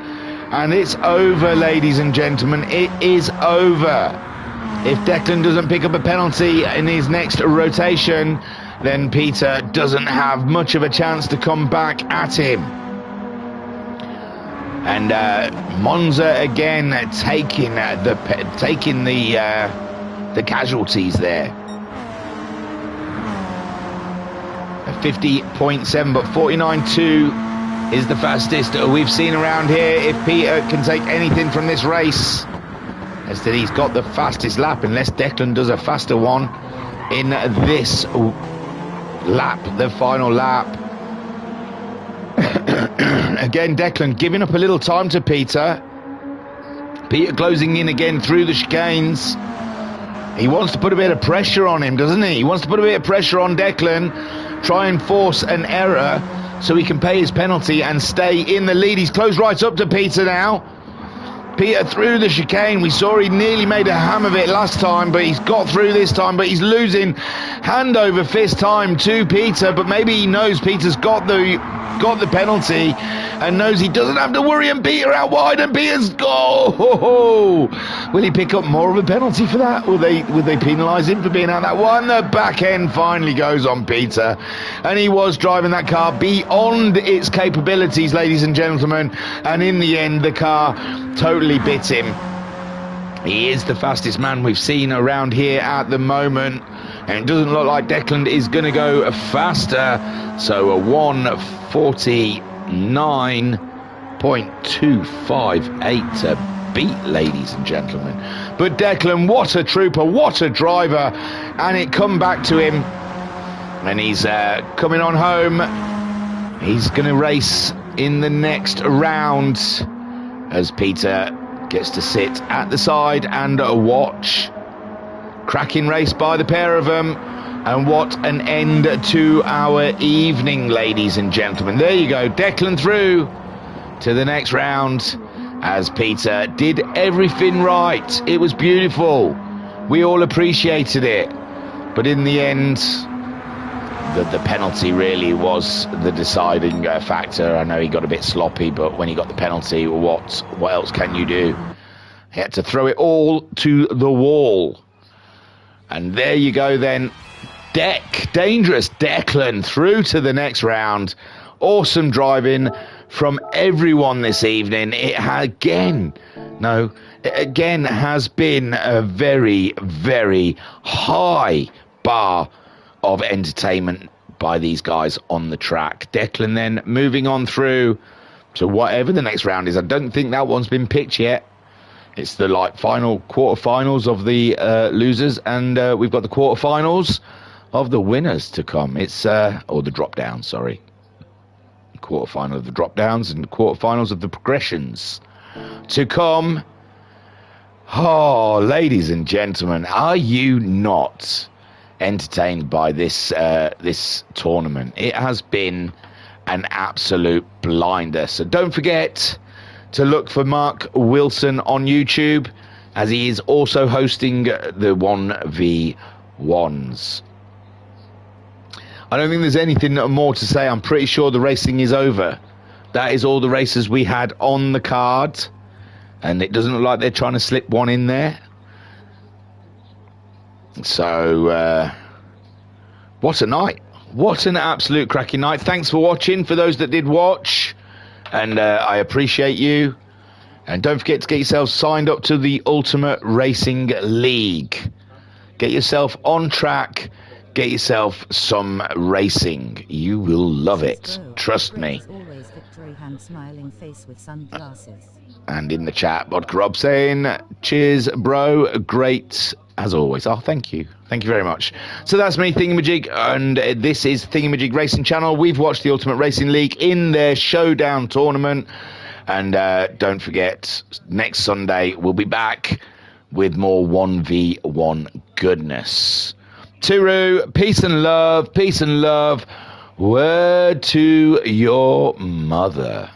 And it's over, ladies and gentlemen. It is over. If Declan doesn't pick up a penalty in his next rotation, then Peter doesn't have much of a chance to come back at him. And Monza again taking the casualties there. 50.7, but 49.2 is the fastest we've seen around here. If Peter can take anything from this race, as that he's got the fastest lap, unless Declan does a faster one in this lap, the final lap. Again, Declan giving up a little time to Peter. Peter closing in again through the chicanes. He wants to put a bit of pressure on him, doesn't he? He wants to put a bit of pressure on Declan, try and force an error so he can pay his penalty and stay in the lead. He's closed right up to Peter now. Peter through the chicane. We saw he nearly made a ham of it last time, but he's got through this time, but he's losing hand over fist time to Peter, but maybe he knows Peter's got the penalty and knows he doesn't have to worry, and Peter out wide, and Peter's goal. Will he pick up more of a penalty for that? Will they penalise him for being out that one? The back end finally goes on Peter, and he was driving that car beyond its capabilities, ladies and gentlemen, and in the end the car totally bit him. He is the fastest man we've seen around here at the moment, and it doesn't look like Declan is going to go faster. So a 1:49.258 to beat, ladies and gentlemen. But Declan, what a trooper, what a driver, and it come back to him, and he's coming on home. He's going to race in the next round as Peter gets to sit at the side and watch. Cracking race by the pair of them, and what an end to our evening, ladies and gentlemen. There you go, Declan through to the next round as Peter did everything right. It was beautiful, we all appreciated it, but in the end the penalty really was the deciding factor. I know he got a bit sloppy, but when he got the penalty, what else can you do? He had to throw it all to the wall. And there you go then. Dangerous Declan through to the next round. Awesome driving from everyone this evening. It again has been a very, very high bar of entertainment by these guys on the track. Declan then moving on through to whatever the next round is. I don't think that one's been picked yet. It's the final quarterfinals of the losers, and we've got the quarterfinals of the winners to come. It's or the drop down, sorry. Quarterfinal of the drop downs and quarterfinals of the progressions to come. Oh, ladies and gentlemen, are you not entertained by this this tournament? It has been an absolute blinder. So don't forget to look for Mark Wilson on YouTube, as he is also hosting the 1v1s. I don't think there's anything more to say. I'm pretty sure the racing is over. That is all the races we had on the card, and it doesn't look like they're trying to slip one in there. So what a night, what an absolute cracking night. Thanks for watching, for those that did watch, and I appreciate you. And don't forget to get yourself signed up to the Ultimate Racing League. Get yourself on track, get yourself some racing. You will love it, trust me. Always victory hand smiling face with sunglasses. And in the chat, Vodka Rob saying, cheers bro, great as always. Oh, thank you very much. So that's me, Thingamajig, and this is Thingamajig Racing Channel. We've watched the Ultimate Racing League in their Showdown tournament, and don't forget, next Sunday we'll be back with more 1v1 goodness. Turu, peace and love, peace and love. Word to your mother.